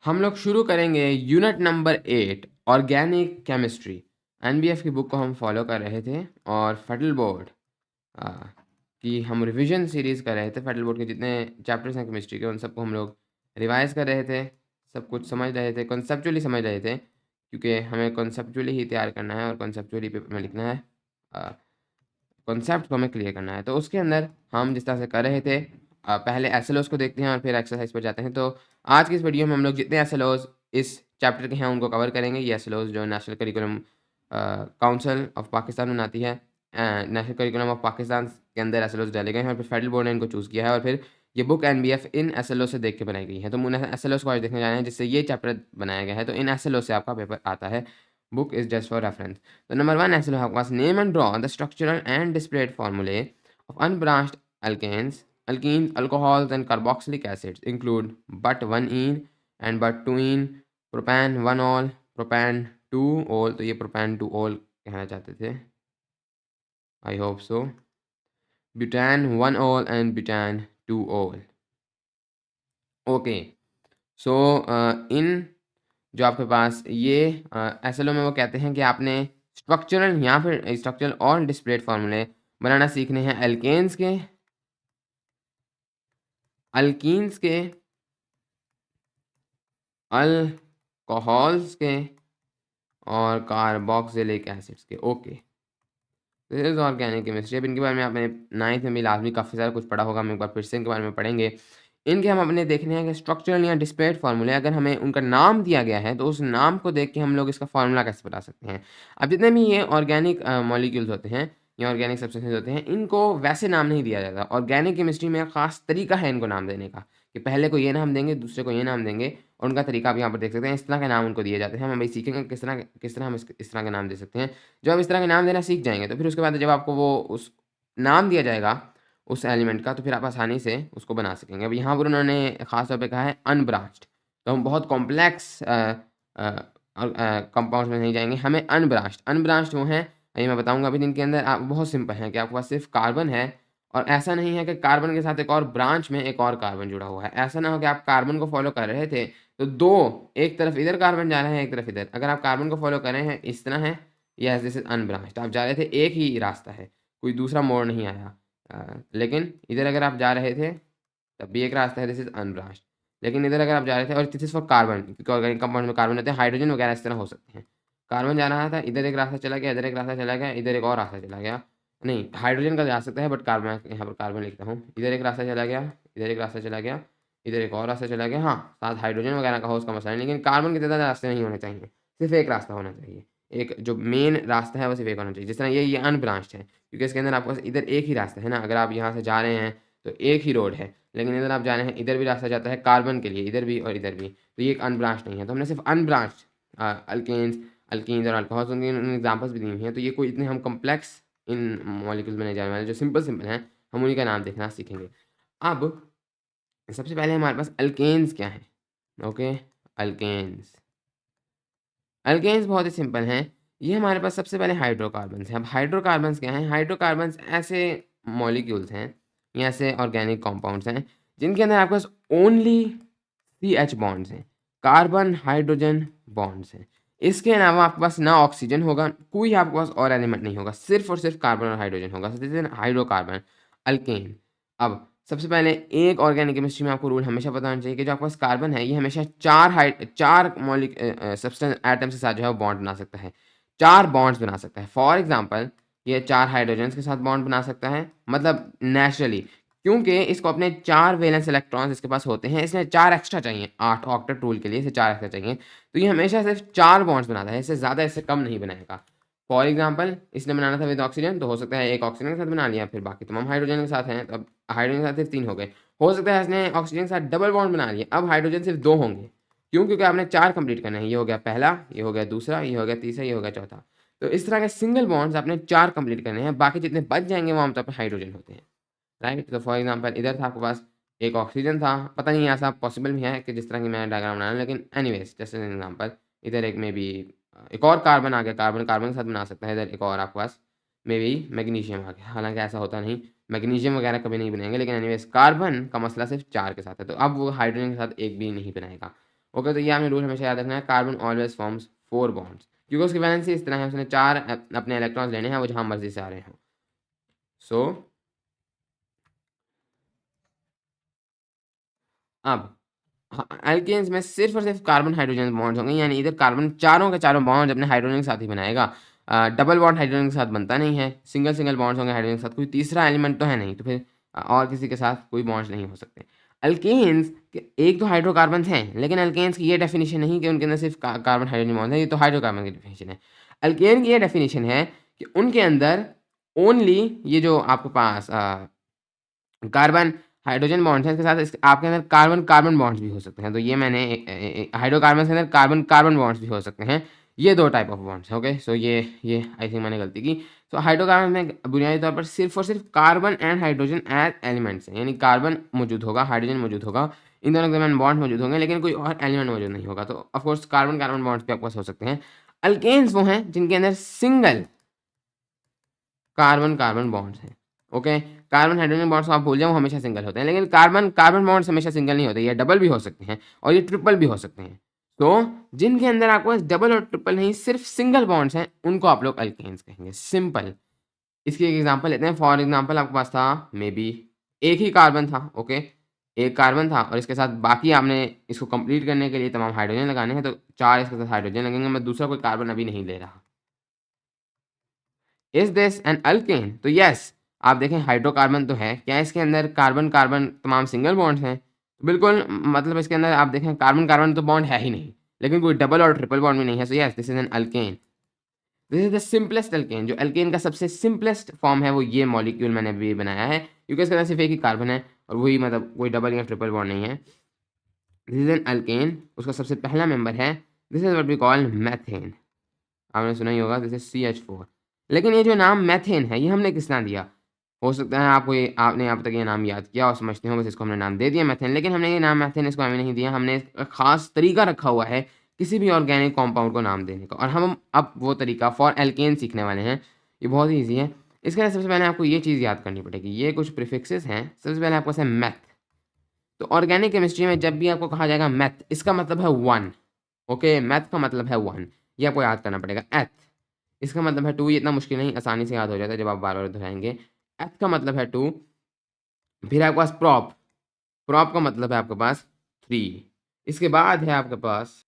हम लोग शुरू करेंगे unit number 8 organic chemistry. NBF की बुक को हम फॉलो कर रहे थे और फेडरल बोर्ड की हम रिवीजन सीरीज़ कर रहे थे। फेडरल बोर्ड के जितने चैप्टर्स हैं केमिस्ट्री के उन सबको हम लोग रिवाइज़ कर रहे थे, सब कुछ समझ रहे थे, कॉन्सेप्चुअली समझ रहे थे, क्योंकि हमें कॉन्सेप्चुअली ही तैयार करना है और कॉन्सेप्चुअली पेपर में लिखना है। कॉन्सेप्ट को हमें क्लियर करना है। तो उसके अंदर हम जिस तरह से कर रहे थे, पहले एसएलओज़ को देखते हैं और फिर एक्सरसाइज पर जाते हैं। तो आज की इस वीडियो में हम लोग जितने एसएलओज़ इस चैप्टर के हैं उनको कवर करेंगे। ये एसएलओज़ जो national curriculum council of Pakistan बनाती है, नेशनल करिकुलम ऑफ पाकिस्तान के अंदर एसएलओज़ डाले गए हैं और फिर फेडरल बोर्ड ने इनको चूज़ किया है और फिर ये बुक एनबीएफ इन एसएलओ से देख के बनाई गई है। तो मुझे एसएलओज़ को आज देखने जाना है जिससे ये चैप्टर बनाया गया है। तो इन एसएलओ से आपका पेपर आता है। Book is just for reference. So number one actually have was name and draw the structural and displayed formulae of unbranched alkanes, alkenes, alcohols and carboxylic acids include but 1-ene and but 2-ene, propan 1-ol, propan 2-ol। तो ये propan 2-ol कहना चाहते थे, I hope so। butane 1-ol and butane 2-ol। Okay, so इन जो आपके पास ये SLO में वो कहते हैं कि आपने स्ट्रक्चरल या फिर स्ट्रक्चरल और डिस्प्लेड फार्मूले बनाना सीखने हैं अल्केन्स के, अल्कीन्स के, अल्कोहल्स के और कार्बोक्सिलिक एसिड्स के। Okay, this is organic chemistry. अब इनके बारे में आपने 9th में भी लाजमी काफ़ी सारा कुछ पढ़ा होगा, हम एक बार फिर से इनके बारे में पढ़ेंगे। इनके हम अपने देखने हैं कि स्ट्रक्चरल या डिस्प्लेड फार्मूले अगर हमें उनका नाम दिया गया है तो उस नाम को देख के हम लोग इसका फार्मूला कैसे बता सकते हैं। अब जितने भी ये ऑर्गेनिक मॉलिक्यूल्स होते हैं या ऑर्गेनिक सब्सटेंसेस होते हैं, इनको वैसे नाम नहीं दिया जाता। ऑर्गेनिक केमिस्ट्री में ख़ास तरीका है इनको नाम देने का कि पहले को ये नाम देंगे, दूसरे को ये नाम देंगे और उनका तरीका आप यहाँ पर देख सकते हैं। इस तरह के नाम उनको दिए जाते हैं। हम अभी सीखेंगे किस तरह हम इस तरह के नाम दे सकते हैं। जब आप इस तरह के नाम देना सीख जाएँगे तो फिर उसके बाद जब आपको वो उस नाम दिया जाएगा उस एलिमेंट का, तो फिर आप आसानी से उसको बना सकेंगे। अब यहाँ पर उन्होंने ख़ास तौर पे कहा है अनब्रांच्ड, तो हम बहुत कॉम्प्लेक्स कंपाउंड्स में नहीं जाएँगे, हमें अनब्रांच्ड वो हैं, ये मैं बताऊँगा अभी। इनके अंदर आप बहुत सिंपल है कि आपके पास सिर्फ़ कार्बन है और ऐसा नहीं है कि कार्बन के साथ एक और ब्रांच में एक और कार्बन जुड़ा हुआ है। ऐसा ना हो कि आप कार्बन को फ़ॉलो कर रहे थे, तो 2 एक तरफ इधर कार्बन जा रहा है, एक तरफ इधर। अगर आप कार्बन को फ़ॉलो कर रहे हैं, इस तरह है, यस दिस इज़ अनब्रांच्ड। आप जा रहे थे, एक ही रास्ता है, कोई दूसरा मोड़ नहीं आया। लेकिन इधर अगर आप जा रहे थे, तब भी एक रास्ता है, दिस इज़ अनब्रांच्ड। लेकिन इधर अगर आप जा रहे थे और दिस इज़ फॉर कार्बन, क्योंकि ऑर्गेनिक कंपाउंड में कार्बन रहते हैं, हाइड्रोजन वगैरह इस तरह हो सकते हैं। कार्बन जा रहा था, इधर एक रास्ता चला गया, इधर एक रास्ता चला गया, इधर एक और रास्ता चला गया। नहीं, हाइड्रोजन का जा सकता है बट कार्बन, यहाँ पर कार्बन लिखता हूँ। इधर एक रास्ता चला गया, इधर एक रास्ता चला गया, इधर एक और रास्ता चला गया। हाँ, साथ हाइड्रोजन वगैरह का हो उसका मसला नहीं, लेकिन कार्बन के ज़्यादा रास्ते नहीं होने चाहिए, सिर्फ़ एक रास्ता होना चाहिए। एक जो मेन रास्ता है वो सिर्फ़ एक होना चाहिए। जिस तरह ये अनब्रांच्ड है, क्योंकि इसके अंदर आपके पास इधर एक ही रास्ता है ना। अगर आप यहाँ से जा रहे हैं तो एक ही रोड है, लेकिन इधर आप जा रहे हैं, इधर भी रास्ता जाता है कार्बन के लिए, इधर भी और इधर भी, तो ये एक अनब्रांच्ड नहीं है। तो हमने सिर्फ़ अनब्रांच्ड अल्केन्स, अल्कीन्स और अल्कोहल्स, उनकी एग्जांपल्स भी दी हुई हैं। तो ये कोई इतने हम कॉम्प्लेक्स इन मॉलिक्यूल्स में नहीं जाने वाले, जो सिंपल हैं हम उन्हीं का नाम देखना सीखेंगे। अब सबसे पहले हमारे पास अल्केन्स क्या हैं। ओके, अल्केन्स, अल्केन्स बहुत ही सिंपल हैं। ये हमारे पास सबसे पहले हाइड्रोकार्बन्स हैं। अब हाइड्रोकार्बन्स क्या हैं? हाइड्रोकार्बन्स ऐसे मॉलिक्यूल्स हैं या ऐसे ऑर्गेनिक कंपाउंड्स हैं जिनके अंदर आपके पास ओनली CH बॉन्ड्स हैं, कार्बन हाइड्रोजन बॉन्ड्स हैं। इसके अलावा आपके पास ना ऑक्सीजन होगा, कोई आपके पास और एलिमेंट नहीं होगा, सिर्फ़ और सिर्फ़ कार्बन और हाइड्रोजन होगा। So this is an hydrocarbon, alkane. अब सबसे पहले एक ऑर्गेनिक केमिस्ट्री में आपको रूल हमेशा पता होना चाहिए कि जो आपके पास कार्बन है, ये हमेशा 4 सब्सटेंस एटम के साथ जो है वो बॉन्ड बना सकता है, 4 बॉन्ड्स बना सकता है। फॉर एग्ज़ाम्पल ये 4 हाइड्रोजन्स के साथ बॉन्ड बना सकता है, मतलब नेचुरली, क्योंकि इसको अपने 4 वैलेंस इलेक्ट्रॉन्स इसके पास होते हैं, इसलिए 4 एक्स्ट्रा चाहिए, 8 ऑक्टेट रूल के लिए इसे 4 एक्स्ट्रा चाहिए। तो ये हमेशा सिर्फ़ 4 बॉन्ड्स बनाता है, इससे ज़्यादा, इससे कम नहीं बनाएगा। फॉर एग्ज़ाम्पल इसने बनाना था विद ऑक्सीजन, तो हो सकता है एक ऑक्सीजन के साथ बना लिया, फिर बाकी तमाम हाइड्रोजन के साथ हैं, तो अब हाइड्रोजन के साथ सिर्फ 3 हो गए। हो सकता है इसने ऑक्सीजन के साथ डबल बॉन्ड बना लिया, अब हाइड्रोजन सिर्फ 2 होंगे। क्यों? क्योंकि आपने 4 कंप्लीट करने हैं। ये हो गया पहला, ये हो गया दूसरा, ये हो गया तीसरा, ये हो गया चौथा। तो इस तरह के सिंगल बॉन्ड्स आपने 4 कंप्लीट करने हैं, बाकी जितने बच जाएँगे वो आमतौर पर हाइड्रोजन होते हैं, राइट? तो फॉर एग्ज़ाम्पल इधर था आपके पास एक ऑक्सीजन था, पता नहीं ऐसा पॉसिबल भी है कि जिस तरह की मैं डायग्राम बना रहा हूँ, लेकिन एनीवेज़ जस्ट एन एग्ज़ाम्पल, इधर एक मे बी एक और कार्बन आ गया, कार्बन कार्बन के साथ बना सकता है, इधर एक और आपके पास मे बी मैग्नीशियम आ गया, हालाँकि ऐसा होता नहीं, मैग्नीशियम वगैरह कभी नहीं बनेंगे, लेकिन एनीवेज़ कार्बन का मसला सिर्फ़ 4 के साथ है, तो अब वो हाइड्रोजन के साथ एक भी नहीं बनाएगा। ओके, तो ये आपने रूल हमेशा याद रखना है, कार्बन ऑलवेज फॉर्म्स 4 बॉन्ड्स, क्योंकि उसकी वैलेंसी इस तरह है, उसने 4 अपने इलेक्ट्रॉन्स लेने हैं, वो जहाँ मर्जी से आ रहे हों। सो अब एल्केन्स में सिर्फ और सिर्फ कार्बन हाइड्रोजन बॉन्ड्स होंगे, यानी इधर कार्बन चारों के चारों बॉन्ड अपने हाइड्रोजन के साथ ही बनाएगा। डबल बॉन्ड हाइड्रोजन के साथ बनता नहीं है, सिंगल सिंगल बॉन्ड्स होंगे हाइड्रोजन के साथ, कोई तीसरा एलिमेंट तो है नहीं, तो फिर और किसी के साथ कोई बॉन्ड्स नहीं हो सकते। अल्केन्स के एक तो हाइड्रोकार्बन हैं, लेकिन अल्केन्स की ये डेफिनेशन नहीं कि उनके अंदर सिर्फ कार्बन हाइड्रोजन बॉन्ड है, ये तो हाइड्रोकार्बन की डेफिनेशन है। अल्केन की ये डेफिनेशन है कि उनके अंदर ओनली ये जो आपके पास कार्बन हाइड्रोजन बॉन्ड्स हैं, इसके साथ आपके अंदर कार्बन कार्बन बॉन्ड्स भी हो सकते हैं। तो ये मैंने हाइड्रोकार्बन के अंदर कार्बन कार्बन बॉन्ड्स भी हो सकते हैं, ये 2 टाइप ऑफ बॉन्ड्स हैं। ओके, सो ये आई थिंक मैंने गलती की। तो हाइड्रोकार्बन में बुनियादी तौर पर सिर्फ और सिर्फ carbon and hydrogen as elements हैं, यानी कार्बन मौजूद होगा, हाइड्रोजन मौजूद होगा, इन दोनों के दरमियान बॉन्ड मौजूद होंगे, लेकिन कोई और एलिमेंट मौजूद नहीं होगा। तो ऑफकोर्स कार्बन कार्बन बॉन्ड्स भी आपके पास हो सकते हैं। अल्केन्स वो हैं जिनके अंदर सिंगल कार्बन कार्बन बॉन्ड्स हैं। ओके, कार्बन हाइड्रोजन बॉन्ड्स आप भूल जाओ, हमेशा सिंगल होते हैं, लेकिन कार्बन कार्बन बॉन्ड्स हमेशा सिंगल नहीं होते, ये डबल भी हो सकते हैं और ये ट्रिपल भी हो सकते हैं। तो जिनके अंदर आपको डबल और ट्रिपल नहीं, सिर्फ सिंगल बॉन्ड्स हैं, उनको आप लोग अल्केन्स कहेंगे, सिंपल। इसकी एक एग्जांपल लेते हैं। फॉर एग्जांपल आपके पास था मे बी एक ही कार्बन था, ओके, एक कार्बन था और इसके साथ बाकी आपने इसको कंप्लीट करने के लिए तमाम हाइड्रोजन लगाने हैं, तो 4 इसके साथ हाइड्रोजन लगेंगे। मैं दूसरा कोई कार्बन अभी नहीं ले रहा। Is this an alkane? तो यस, आप देखें हाइड्रोकार्बन तो है, क्या इसके अंदर कार्बन कार्बन तमाम सिंगल बॉन्ड्स हैं? बिल्कुल, मतलब इसके अंदर आप देखें कार्बन कार्बन तो बॉन्ड है ही नहीं, लेकिन कोई डबल और ट्रिपल बॉन्ड भी नहीं है। So yes, this is N alkane. This is the simplest alkane. जो अल्केन का सबसे सिंपलेस्ट फॉर्म है वो ये मॉलिक्यूल मैंने अभी बनाया है, क्योंकि इसके अंदर सिर्फ एक ही कार्बन है और वही मतलब कोई डबल या ट्रिपल बॉन्ड नहीं है। दिस इज एन अल्केन, उसका सबसे पहला मेंबर है, this is what we call methane. आपने सुना ही होगा, दिस इज CH4। लेकिन ये जो नाम मैथेन है, ये हमने किस तरह दिया? हो सकता है आपको ये आपने अब तक ये नाम याद किया और समझते हो बस इसको हमने नाम दे दिया मैथेन, लेकिन हमने ये नाम मैथेन इसको हमें नहीं दिया। हमने एक ख़ास तरीका रखा हुआ है किसी भी ऑर्गेनिक कंपाउंड को नाम देने का, और हम अब वो तरीका फॉर एल्केन सीखने वाले हैं। ये बहुत ही ईज़ी है। इसके लिए सबसे पहले आपको ये चीज़ याद करनी पड़ेगी, ये कुछ प्रीफिक्सेस हैं। सबसे पहले आपको है मैथ। तो ऑर्गेनिक केमिस्ट्री में जब भी आपको कहा जाएगा मैथ, इसका मतलब है 1। ओके, मैथ का मतलब है 1, ये आपको याद करना पड़ेगा। एथ, इसका मतलब है 2, ये इतना मुश्किल नहीं, आसानी से याद हो जाता है जब आप बार-बार दोहराएँगे। एथ का मतलब है 2, फिर आपके पास प्रॉप, प्रॉप का मतलब है आपके पास 3, इसके बाद है आपके पास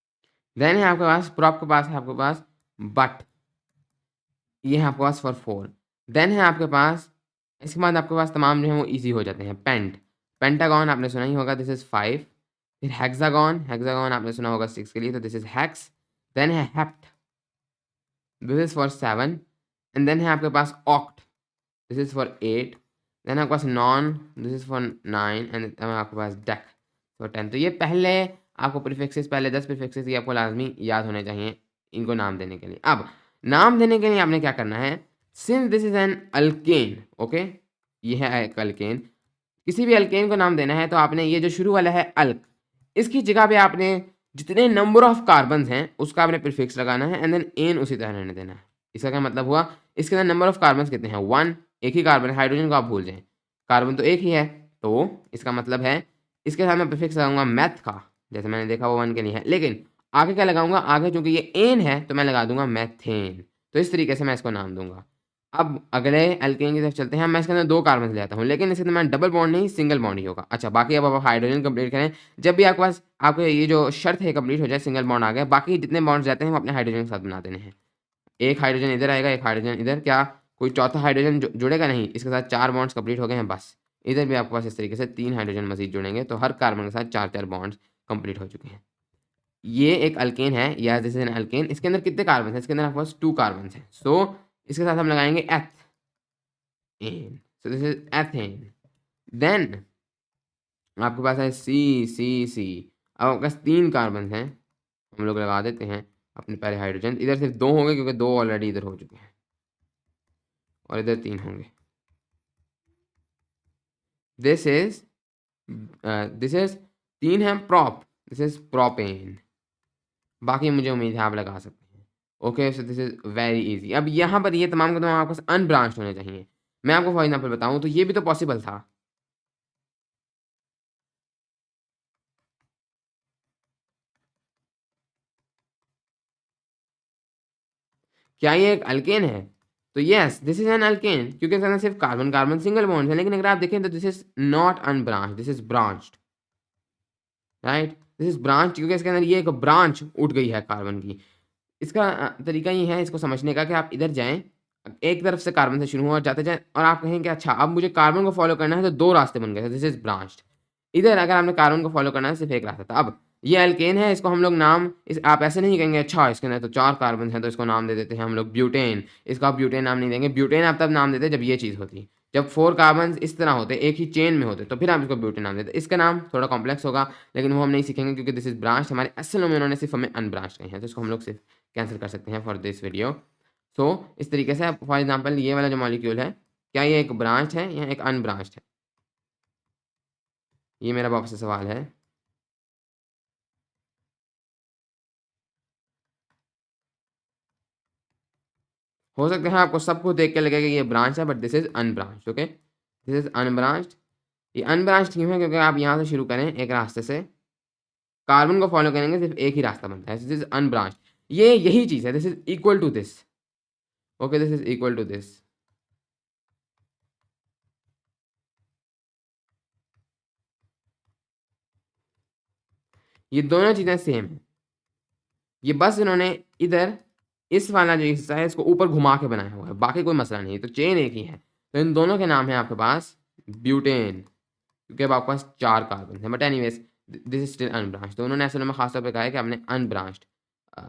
देन है आपके पास प्रॉप के पास है आपके पास बट, ये है आपके पास फॉर 4। देन है आपके पास इसके बाद आपके पास तमाम जो हैं वो ईज़ी हो जाते हैं। पेंट, पेंटागन आपने सुना ही होगा, दिस इज़ 5। फिर हेक्सागन, हेक्सागन आपने सुना होगा 6 के लिए, तो दिस इज़ हेक्स। देन है hept, this is for 7 and then है आपके पास oct, this is for 8। Then आपके पास non, this is for 9 and आपके पास डेक फॉर 10। तो ये पहले आपको प्रीफिक्सेस, पहले 10 प्रीफिक्सेस ये आपको लाज़मी याद होने चाहिए इनको नाम देने के लिए। अब नाम देने के लिए आपने क्या करना है, since this is an alkane, okay, ये है एक अल्केन, किसी भी अल्केन को नाम देना है तो आपने ये जो शुरू वाला है अल्क, इसकी जगह पे आपने जितने नंबर ऑफ कार्बन्स हैं उसका आपने प्रीफिक्स लगाना है एंड देन एन उसी तरह रहने देना है। इसका क्या मतलब हुआ, इसके अंदर नंबर ऑफ कार्बन्स कितने हैं? 1, एक ही कार्बन है, हाइड्रोजन को आप भूल जाएँ, कार्बन तो एक ही है, तो इसका मतलब है इसके साथ मैं प्रीफिक्स लगाऊँगा मैथ का, जैसे मैंने देखा वो 1 के लिए है, लेकिन आगे क्या लगाऊँगा, आगे चूँकि ये एन है तो मैं लगा दूँगा मैथेन। तो इस तरीके से मैं इसको नाम दूँगा। अब अगले एल्केन की तरफ चलते हैं। मैं इसके अंदर 2 कार्बन ले आता हूँ, लेकिन इसके अंदर मैं डबल बॉन्ड नहीं, सिंगल बॉन्ड ही होगा। अच्छा, बाकी अब आप हाइड्रोजन कंप्लीट करें, जब भी आपके पास आपके ये जो शर्त है कंप्लीट हो जाए, सिंगल बॉन्ड आ गया, बाकी जितने बॉन्ड्स रहते हैं वो अपने हाइड्रोजन के साथ बना देने हैं। एक हाइड्रोजन इधर आएगा, एक हाइड्रोजन इधर, क्या कोई चौथा हाइड्रोजन जुड़ेगा नहीं, इसके साथ 4 बॉन्ड्स कंप्लीट हो गए हैं बस। इधर भी आपके पास इस तरीके से 3 हाइड्रोजन मज़ीद जुड़ेंगे, तो हर कार्बन के साथ 4-4 बॉन्ड्स कंप्लीट हो चुके हैं। ये एक अल्केन है, या दिस इज़ एन अल्केन। इसके अंदर कितने कार्बन हैं? इसके अंदर आपके पास 2 कार्बन्स हैं। सो इसके साथ हम लगाएँगे eth ane, so this is ethane. Then आपके पास है सी। अब आपके पास 3 कार्बन हैं, हम लोग लगा देते हैं अपने पहले हाइड्रोजन। इधर सिर्फ 2 होंगे क्योंकि 2 ऑलरेडी इधर हो चुके हैं और इधर 3 होंगे। दिस इज दिस इज 3 है प्रॉप, दिस इज प्रोपेन। बाकी मुझे उम्मीद है आप लगा सकते हैं। Okay, so this is very easy. अब यहाँ पर ये तमाम के तमाम आपके पास अनब्रांच्ड होने चाहिए। मैं आपको फॉर एग्जाम्पल बताऊँ तो ये भी तो पॉसिबल था। क्या ये एक अल्केन है? तो yes, this is N alkane, क्योंकि इसके अंदर सिर्फ कार्बन कार्बन सिंगल बॉन्ड है। लेकिन अगर आप देखें तो this is not unbranched, this is branched, right? This is branch, क्योंकि इसके अंदर ये एक ब्रांच उठ गई है कार्बन की। इसका तरीका ये है इसको समझने का कि आप इधर जाएँ, एक तरफ से कार्बन से शुरू हुआ और जाते जाएँ और आप कहें कि अच्छा अब मुझे कार्बन को फ़ॉलो करना है, तो 2 रास्ते बन गए थे, दिस इज़ ब्रांच्ड। इधर अगर आपने कार्बन को फ़ॉलो करना है, सिर्फ़ एक रास्ता था। अब ये एल्केन है, इसको हम लोग नाम इस आप ऐसे नहीं कहेंगे अच्छा इसके अंदर तो 4 कार्बन हैं तो इसको नाम दे देते हैं हम लोग ब्यूटेन। इसको आप ब्यूटेन नाम नहीं देंगे, ब्यूटेन आप तब नाम देते जब ये चीज़ होती। जब 4 कार्बन्स इस तरह होते, एक ही चेन में होते, तो फिर आप इसको ब्यूटेन नाम देते। इसका नाम थोड़ा कॉम्प्लेक्स होगा, लेकिन वो हम नहीं सीखेंगे क्योंकि दिस इज़ ब्रांच्ड। हमारे असल में उन्होंने सिर्फ़ हमें अनब्रांच्ड कही है, तो इसको हम लोग सिर्फ़ कैंसल कर सकते हैं फॉर दिस वीडियो। सो इस तरीके से आप फॉर एग्जांपल ये वाला जो मॉलिक्यूल है, क्या ये एक ब्रांच है या एक अनब्रांच्ड है? ये मेरा वापस से सवाल है। हो सकता है आपको सब कुछ देख के लगेगा कि ये ब्रांच है, but this is unbranched, okay? This is unbranched. ये अनब्रांच्ड क्यों है? क्योंकि आप यहाँ से शुरू करें एक रास्ते से, कार्बन को फॉलो करेंगे, सिर्फ एक ही रास्ता बनता है, दिस इज़ अनब्रांच्ड। ये यही चीज़ है, this is equal to this, okay? This is equal to this. ये दोनों चीज़ें सेम हैं। ये बस इन्होंने इधर इस वाला जो हिस्सा है इसको ऊपर घुमा के बनाया हुआ है, बाकी कोई मसला नहीं है, तो चेन एक ही है। तो इन दोनों के नाम है आपके पास ब्यूटेन, क्योंकि अब आपके पास 4 कार्बन हैं। But anyways this is still unbranched. तो उन्होंने असल में ख़ास तौर पे कहा है कि आपने अनब्रांच्ड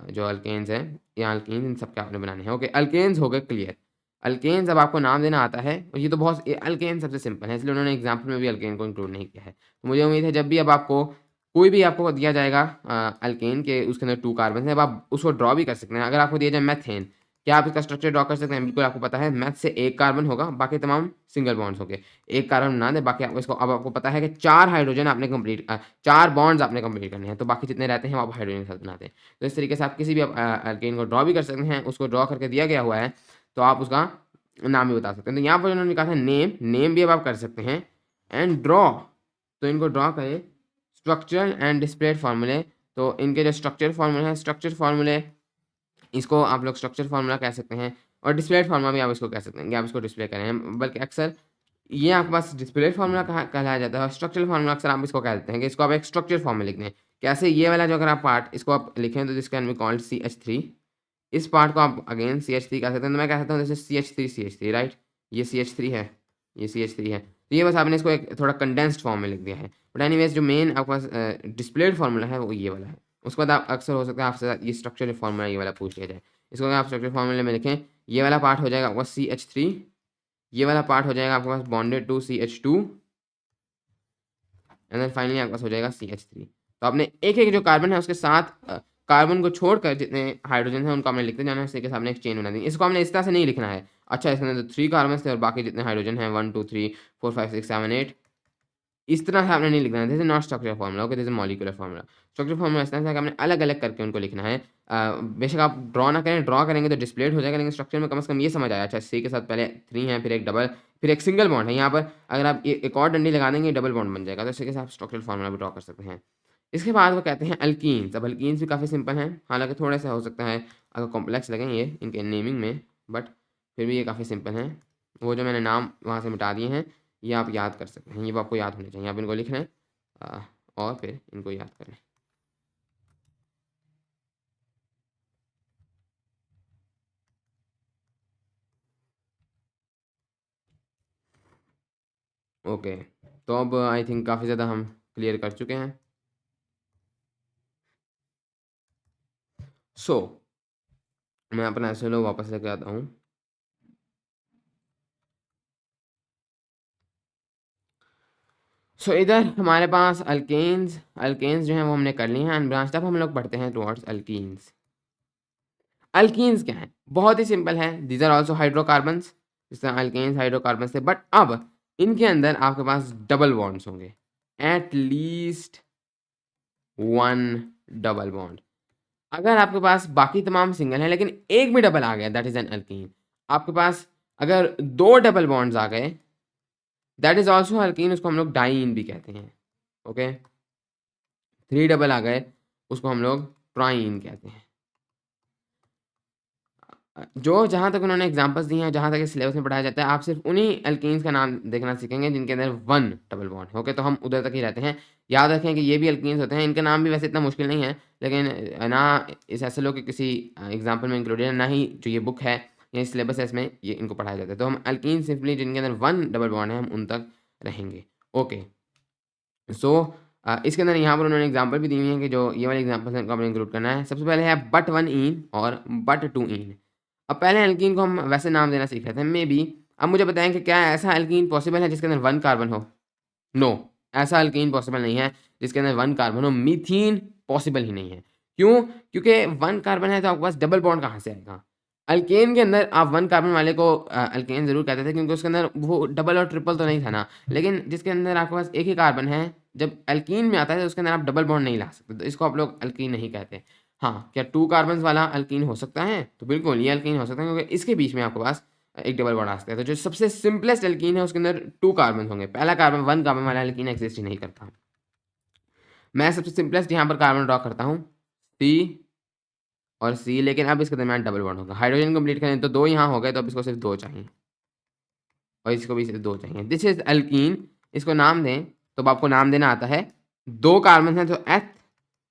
जो अल्केन्स हैं या अल्कीन इन सब के आपने बनाने हैं। ओके, अल्केन्स हो गए क्लियर। अल्केन्स अब आपको नाम देना आता है और ये तो बहुत ये अल्केन सबसे सिंपल है, इसलिए उन्होंने एग्ज़ाम्पल में भी अल्केन को इंक्लूड नहीं किया है। तो मुझे उम्मीद है जब भी अब आपको कोई भी आपको दिया जाएगा अल्केन के उसके अंदर 2 कार्बन है, अब आप उसको ड्रॉ भी कर सकते हैं। अगर आपको दिया जाए मेथेन, क्या आप इसका स्ट्रक्चर ड्रॉ कर सकते हैं? बिल्कुल आपको पता है मेथ से 1 कार्बन होगा, बाकी तमाम सिंगल बॉन्ड्स होंगे। 1 कार्बन बना दें, बाकी आप इसको अब आपको पता है कि 4 हाइड्रोजन आपने 4 बॉन्ड्स आपने कंप्लीट करने हैं, तो बाकी जितने रहते हैं वो आप हाइड्रोजन के साथ बनाते हैं। तो इस तरीके से आप किसी भी अल्केन को ड्रॉ भी कर सकते हैं, उसको ड्रॉ करके दिया गया हुआ है, तो आप उसका नाम भी बता सकते हैं। तो यहाँ पर उन्होंने कहा था नेम, नेम भी अब आप कर सकते हैं एंड ड्रॉ, तो इनको ड्रॉ करें स्ट्रक्चर एंड डिस्प्लेड फार्मूले। तो इनके जो स्ट्रक्चर फार्मूले हैं, स्ट्रक्चर फार्मूले इसको आप लोग स्ट्रक्चर फार्मूला कह सकते हैं और डिस्प्लेड फार्मूला भी आप इसको कह सकते हैं कि आप इसको डिस्प्ले करें, बल्कि अक्सर ये आपके पास डिस्प्लेड फार्मूला कहलाया जाता है और स्ट्रक्चरल फार्मूला अक्सर आप इसको कह देते हैं कि इसको आप एक स्ट्रक्चर फॉर्म में लिख दें। कैसे? ये वाला जो अगर आप पार्ट इसको आप लिखें तो this can be called CH3। इस पार्ट को आप अगेन CH3 कह सकते हैं, तो मैं कह सकता हूँ जैसे CH3 राइट? ये CH3 है, ये CH3 है। तो ये बस आपने इसको एक थोड़ा कंडेंस्ड फॉर्म में लिख दिया है। बट एनीवेज़ जो मेन आपके पास डिस्प्लेड फार्मूला है वो ये वाला है। उसके बाद आप अक्सर हो सकता है आपसे ये स्ट्रक्चर फार्मूला ये वाला पूछ लिया जाए। इसको अगर आप स्ट्रक्चर फार्मूले में लिखें, ये वाला पार्ट हो जाएगा आपका CH3, ये वाला पार्ट हो जाएगा आपके पास bonded to CH2 and then finally आपके पास हो जाएगा CH3। तो आपने एक-एक जो कार्बन है उसके साथ कार्बन को छोड़कर जितने हाइड्रोजन हैं उनको आपने लिखते जाना है, उसी के सामने एक चेन बना दी। इसको हमने इस तरह से नहीं लिखना है, अच्छा इसके अंदर तो 3 कार्बन्स थे और बाकी जितने हाइड्रोजन हैं 1 2 3 4 5 6 7 8, इस तरह से आपने नहीं लिखना है। This is not structure formula, okay? This is molecular formula. Structure formula इस तरह से है कि आपने अलग-अलग करके उनको लिखना है। बेशक आप ड्रॉ ना करें, ड्रॉ करेंगे तो डिस्प्लेड हो जाएगा, लेकिन स्ट्रक्चर में कम से कम ये समझ आया, अच्छा सी के साथ पहले 3 है, फिर एक डबल, फिर एक सिंगल बॉन्ड है। यहाँ पर अगर आप एक और डंडी लगा देंगे डबल बॉन्ड बन जाएगा, तो इस तरीके से आप स्ट्रक्चरल फार्मूला भी ड्रॉ कर सकते हैं। इसके बाद वो कहते हैं अल्कीन्स। अब अल्कीन्स भी काफ़ी सिंपल हैं, हालाँकि थोड़ा-सा हो सकता है अगर कॉम्प्लेक्स लगें ये इनके नेमिंग में, बट फिर भी ये काफ़ी सिंपल हैं। वो जो मैंने नाम वहाँ से मिटा दिए हैं, ये आप याद कर सकते हैं, ये आपको याद होने चाहिए। आप इनको लिख लें और फिर इनको याद करें। ओके, तो अब आई थिंक काफ़ी ज़्यादा हम क्लियर कर चुके हैं। सो मैं अपना एसएलओ वापस लेके आता हूँ। सो इधर हमारे पास अल्केन्स अल्केन्स जो हैं वो हमने कर ली हैं अनब्रांच्ड। अब हम लोग बढ़ते हैं टुवर्ड्स अल्कीन्स। अल्कीन्स क्या हैं? बहुत ही सिंपल है, दीज़ आर आल्सो हाइड्रोकार्बन्स, जिस तरह अल्केन्स हाइड्रोकार्बन्स थे, बट अब इनके अंदर आपके पास डबल बॉन्ड्स होंगे, एट लीस्ट 1 डबल बॉन्ड। अगर आपके पास बाकी तमाम सिंगल हैं लेकिन एक भी डबल आ गया, दैट इज़ एन अल्कीन। आपके पास अगर 2 डबल बॉन्ड्स आ गए, दैट इज़ आल्सो अल्कीन, उसको हम लोग डाईन भी कहते हैं, ओके? 3 डबल आ गए, उसको हम लोग ट्राईन कहते हैं। जो जहाँ तक उन्होंने एग्ज़ाम्पल्स दिए हैं, जहाँ तक इस सिलेबस में पढ़ाया जाता है, आप सिर्फ़ उन्हीं एल्कीन्स का नाम देखना सीखेंगे जिनके अंदर 1 डबल बॉन्ड है, ओके? तो हम उधर तक ही रहते हैं। याद रखें कि ये भी एल्कीन्स होते हैं, इनका नाम भी वैसे इतना मुश्किल नहीं है, लेकिन ना इस एसएलओ के किसी एग्ज़ाम्पल में इंक्लूडेड है, ना ही जो ये बुक है या सिलेबस है इसमें ये इनको पढ़ाया जाता है। तो हम एल्कीन सिंपली जिनके अंदर 1 डबल बॉन्ड है, हम उन तक रहेंगे, ओके? सो इसके अंदर यहाँ पर उन्होंने एग्ज़ाम्पल भी दी हुई हैं कि जो ये वाले एग्ज़ाम्पल्स हैं इनको आपने इंक्लूड करना है। सबसे पहले है बट 1 ईन और बट 2 ईन। अब पहले एल्कीन को हम वैसे नाम देना सीख रहे थे, मे बी। अब मुझे बताएँ कि क्या ऐसा एल्कीन पॉसिबल है जिसके अंदर 1 कार्बन हो? नो, ऐसा एल्कीन पॉसिबल नहीं है जिसके अंदर 1 कार्बन हो। मीथेन पॉसिबल ही नहीं है। क्यों? क्योंकि 1 कार्बन है तो आपके पास डबल बॉन्ड कहाँ से आएगा? अल्केन के अंदर आप 1 कार्बन वाले को अल्केन ज़रूर कहते थे क्योंकि उसके अंदर वो डबल और ट्रिपल तो नहीं था ना। लेकिन जिसके अंदर आपके पास एक ही कार्बन है, जब एल्कीन में आता है तो उसके अंदर आप डबल बॉन्ड नहीं ला सकते। तो इसको आप लोग अल्कीन नहीं कहते। हाँ, क्या 2 कार्बन्स वाला अल्कीन हो सकता है? तो बिल्कुल ये अल्कीन हो सकता है क्योंकि इसके बीच में आपके पास एक डबल बॉन्ड आ सकता है। तो जो सबसे सिंपलेस्ट एल्कीन है उसके अंदर 2 कार्बन्स होंगे। पहला कार्बन 1 कार्बन वाला एल्कीन एक्सिस्ट ही नहीं करता। मैं सबसे सिंपलेस्ट यहाँ पर कार्बन ड्रॉ करता हूँ, सी और सी, लेकिन अब इसके दरमियान डबल बॉन्ड होगा। हाइड्रोजन कंप्लीट करें तो 2 यहाँ हो गए, तो अब इसको सिर्फ 2 चाहिए और इसको भी सिर्फ 2 चाहिए। This is alkene. इसको नाम दें, तो अब आपको नाम देना आता है। 2 कार्बन हैं तो एथ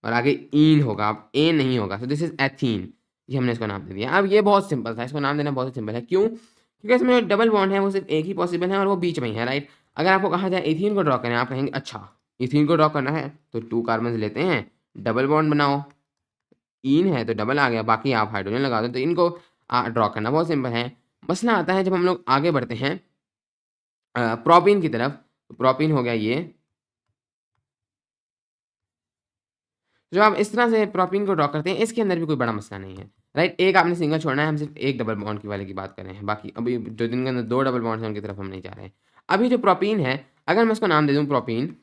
और आगे ईन होगा, अब ए नहीं होगा। तो दिस इज़ एथीन। ये हमने इसको नाम दे दिया। अब ये बहुत सिंपल था, इसको नाम देना बहुत सिंपल है। क्यों? क्योंकि इसमें डबल बॉन्ड है, वो सिर्फ एक ही पॉसिबल है और वो बीच में ही है, राइट? अगर आपको कहा जाए एथीन को ड्रॉ करें, आप कहेंगे अच्छा एथीन को ड्रॉ करना है तो 2 कार्बन लेते हैं, डबल बॉन्ड बनाओ, ईन है तो डबल आ गया, बाकी आप हाइड्रोजन लगा दो। तो इनको ड्रॉ करना बहुत सिंपल है। मसला आता है जब हम लोग आगे बढ़ते हैं प्रोपीन की तरफ। तो प्रोपीन हो गया ये। जो आप इस तरह से प्रोपीन को ड्रॉ करते हैं, इसके अंदर भी कोई बड़ा मसला नहीं है, राइट? एक आपने सिंगल छोड़ना है, हम सिर्फ एक डबल बॉन्ड की वाले की बात कर रहे हैं। बाकी अभी जो जिनके अंदर 2 डबल बॉन्ड्स हैं उनकी तरफ हम नहीं जा रहे हैं। अभी जो प्रोपीन है, अगर मैं उसको नाम दे दूँ प्रोपीन,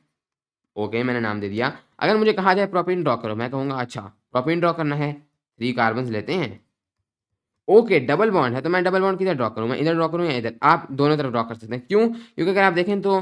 ओके मैंने नाम दे दिया। अगर मुझे कहा जाए प्रोपीन ड्रॉ करो, मैं कहूँगा अच्छा प्रोपीन ड्रॉ करना है, 3 कार्बन्स लेते हैं, ओके डबल बॉन्ड है तो मैं डबल बॉन्ड किधर ड्रॉ करूँ? मैं इधर ड्रॉ करूँ या इधर? आप दोनों तरफ ड्रॉ कर सकते हैं। क्यों? क्योंकि अगर आप देखें तो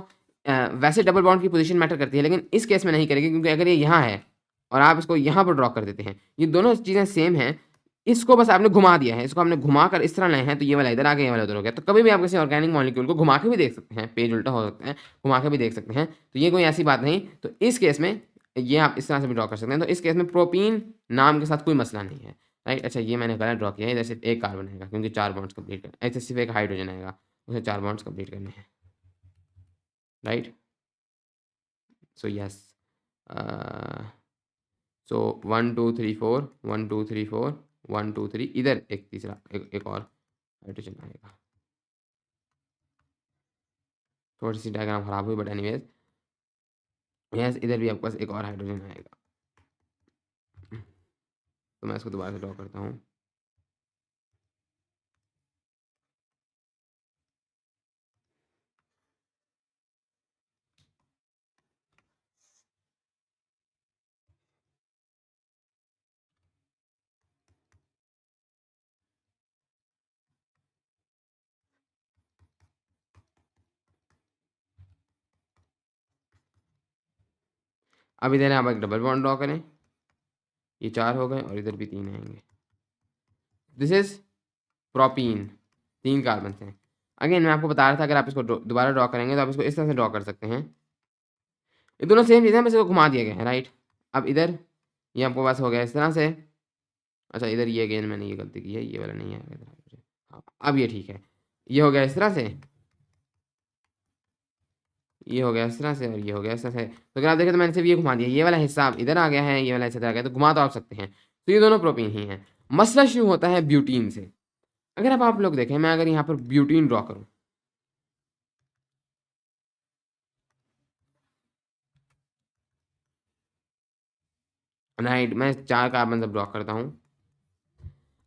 वैसे डबल बॉन्ड की पोजीशन मैटर करती है, लेकिन इस केस में नहीं करेगी क्योंकि अगर ये यहाँ है और आप इसको यहाँ पर ड्रॉ कर देते हैं, ये दोनों चीज़ें सेम हैं। इसको बस आपने घुमा दिया है, इसको आपने घुमाकर इस तरह लाए हैं तो ये वाला इधर आ गया, ये वाला उधर हो गया। तो कभी भी आप किसी ऑर्गेनिक मॉलिक्यूल को घुमा के भी देख सकते हैं, पेज उल्टा हो सकता है, घुमा के भी देख सकते हैं। तो ये कोई ऐसी बात नहीं। तो इस केस में ये आप इस तरह से भी ड्रॉ कर सकते हैं। तो इस केस में प्रोपीन नाम के साथ कोई मसला नहीं है, राइट? अच्छा ये मैंने गलत ड्रॉ किया है, इधर सिर्फ एक कार्बन आएगा क्योंकि 4 बॉन्ड्स कंप्लीट करना, ऐसे सिर्फ एक हाइड्रोजन आएगा, उसे 4 बॉन्ड्स कंप्लीट करने हैं, राइट? सो यस, सो 1 2 3 4 1 2 3 4 1 2 3, इधर एक तीसरा एक और हाइड्रोजन आएगा। थोड़ी सी डायग्राम खराब हुई बट एनीवेज, यस इधर भी आपके पास एक और हाइड्रोजन आएगा। तो मैं इसको दोबारा से ड्रॉ करता हूँ। अब इधर आप एक डबल बॉन्ड ड्रॉ करें, ये 4 हो गए और इधर भी 3 आएंगे। दिस इज प्रोपीन, 3 कार्बन हैं। अगेन मैं आपको बता रहा था अगर आप इसको दोबारा ड्रॉ करेंगे तो आप इसको इस तरह से ड्रॉ कर सकते हैं। ये दोनों सेम चीज़ें हैं, बस इसको घुमा दिया गया है, राइट? अब इधर ये आपके पास हो गया इस तरह से। अच्छा इधर ये अगेन मैंने ये गलती की है, ये वाला नहीं है इधर। हाँ, अब ये ठीक है। ये हो गया इस तरह से, ये हो गया इस तरह से और ये हो गया इस तरह से। तो अगर आप देखें तो मैंने सिर्फ ये घुमा दिया, ये वाला हिस्सा अब इधर आ गया है, ये वाला हिस्सा इधर आ गया, तो घुमा तो आप सकते हैं। तो ये दोनों प्रोटीन ही हैं। मसला शुरू होता है ब्यूटीन से। अगर अब आप लोग देखें, मैं अगर यहाँ पर ब्यूटीन ड्रॉ करूँ, राइट, मैं 4 कार्बन अब ड्रॉ करता हूँ।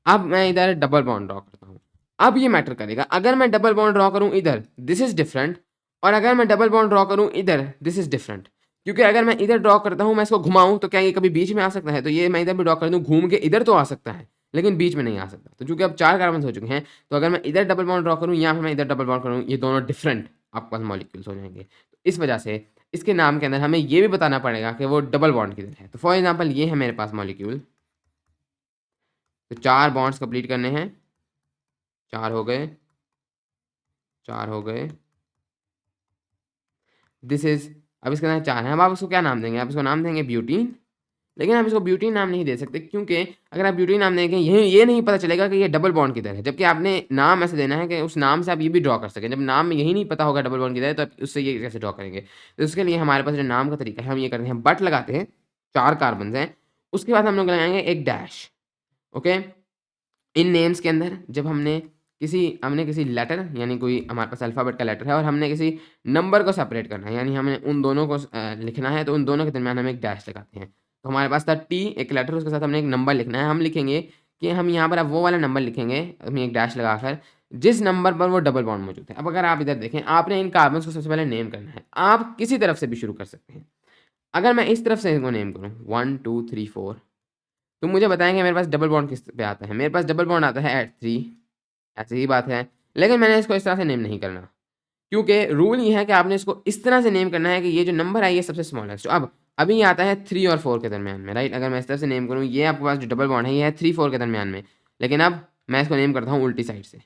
अब मैं इधर डबल बॉन्ड ड्रॉ करता हूँ। अब ये मैटर करेगा, अगर मैं डबल बॉन्ड ड्रॉ करूँ इधर, दिस इज़ डिफरेंट, और अगर मैं डबल बॉन्ड ड्रॉ करूँ इधर, दिस इज़ डिफरेंट। क्योंकि अगर मैं इधर ड्रॉ करता हूँ, मैं इसको घुमाऊँ तो क्या ये कभी बीच में आ सकता है? तो ये मैं इधर भी ड्रॉ कर दूँ, घूम के इधर तो आ सकता है, लेकिन बीच में नहीं आ सकता। तो चूँकि अब 4 कार्बन्स हो चुके हैं, तो अगर मैं इधर डबल बॉन्ड ड्रॉ करूँ या फिर मैं इधर डबल बॉन्ड करूँ, ये दोनों डिफरेंट आपके पास मॉलिक्यूल्स हो जाएँगे। तो इस वजह से इसके नाम के अंदर हमें ये भी बताना पड़ेगा कि वो डबल बॉन्ड किधर है। तो फॉर एग्ज़ाम्पल ये है मेरे पास मॉलिक्यूल, तो 4 बॉन्ड्स कंप्लीट करने हैं, 4 हो गए, 4 हो गए। दिस इज़ अब इसके अंदर 4 हैं। अब आप इसको क्या नाम देंगे? आप इसको नाम देंगे ब्यूटीन, लेकिन आप इसको ब्यूटीन नाम नहीं दे सकते क्योंकि अगर आप ब्यूटीन नाम देंगे ये नहीं पता चलेगा कि ये डबल बॉन्ड किधर है, जबकि आपने नाम ऐसे देना है कि उस नाम से आप ये भी ड्रॉ कर सकें। जब नाम में यही नहीं पता होगा डबल बॉन्ड किधर है, तो आप उससे ये कैसे ड्रॉ करेंगे? तो उसके लिए हमारे पास जो नाम का तरीका है, हम ये करते हैं, बट लगाते हैं, 4 कार्बन्स हैं, उसके बाद हम लोग लगाएँगे एक डैश, ओके? इन नेम्स के अंदर जब हमने किसी लेटर यानी कोई हमारे पास अल्फ़ाबेट का लेटर है और हमने किसी नंबर को सेपरेट करना है, यानी हमें उन दोनों को लिखना है, तो उन दोनों के दरमियान हम एक डैश लगाते हैं। तो हमारे पास था टी एक लेटर, उसके साथ हमने एक नंबर लिखना है। हम लिखेंगे कि हम यहाँ पर अब वो वाला नंबर लिखेंगे, हम एक डैश लगाकर, जिस नंबर पर वो डबल बॉन्ड मौजूद है। अब अगर आप इधर देखें, आपने इन कार्बन्स को सबसे पहले नेम करना है। आप किसी तरफ से भी शुरू कर सकते हैं। अगर मैं इस तरफ से इनको नेम करूँ 1, 2, 3, 4, तो मुझे बताएँगे मेरे पास डबल बॉन्ड किस पे आता है। मेरे पास डबल बॉन्ड आता है एट 3, ऐसी ही बात है। लेकिन मैंने इसको इस तरह से नेम नहीं करना, क्योंकि रूल ये है कि आपने इसको इस तरह से नेम करना है कि ये जो नंबर है ये सबसे स्मॉलेस्ट। तो अब अभी ये आता है 3 और 4 के दरमियान में, राइट? अगर मैं इस तरह से नेम करूँ, ये आपके पास जो डबल बॉन्ड है ये है 3, 4 के दरमियान में। लेकिन अब मैं इसको नेम करता हूँ उल्टी साइड से,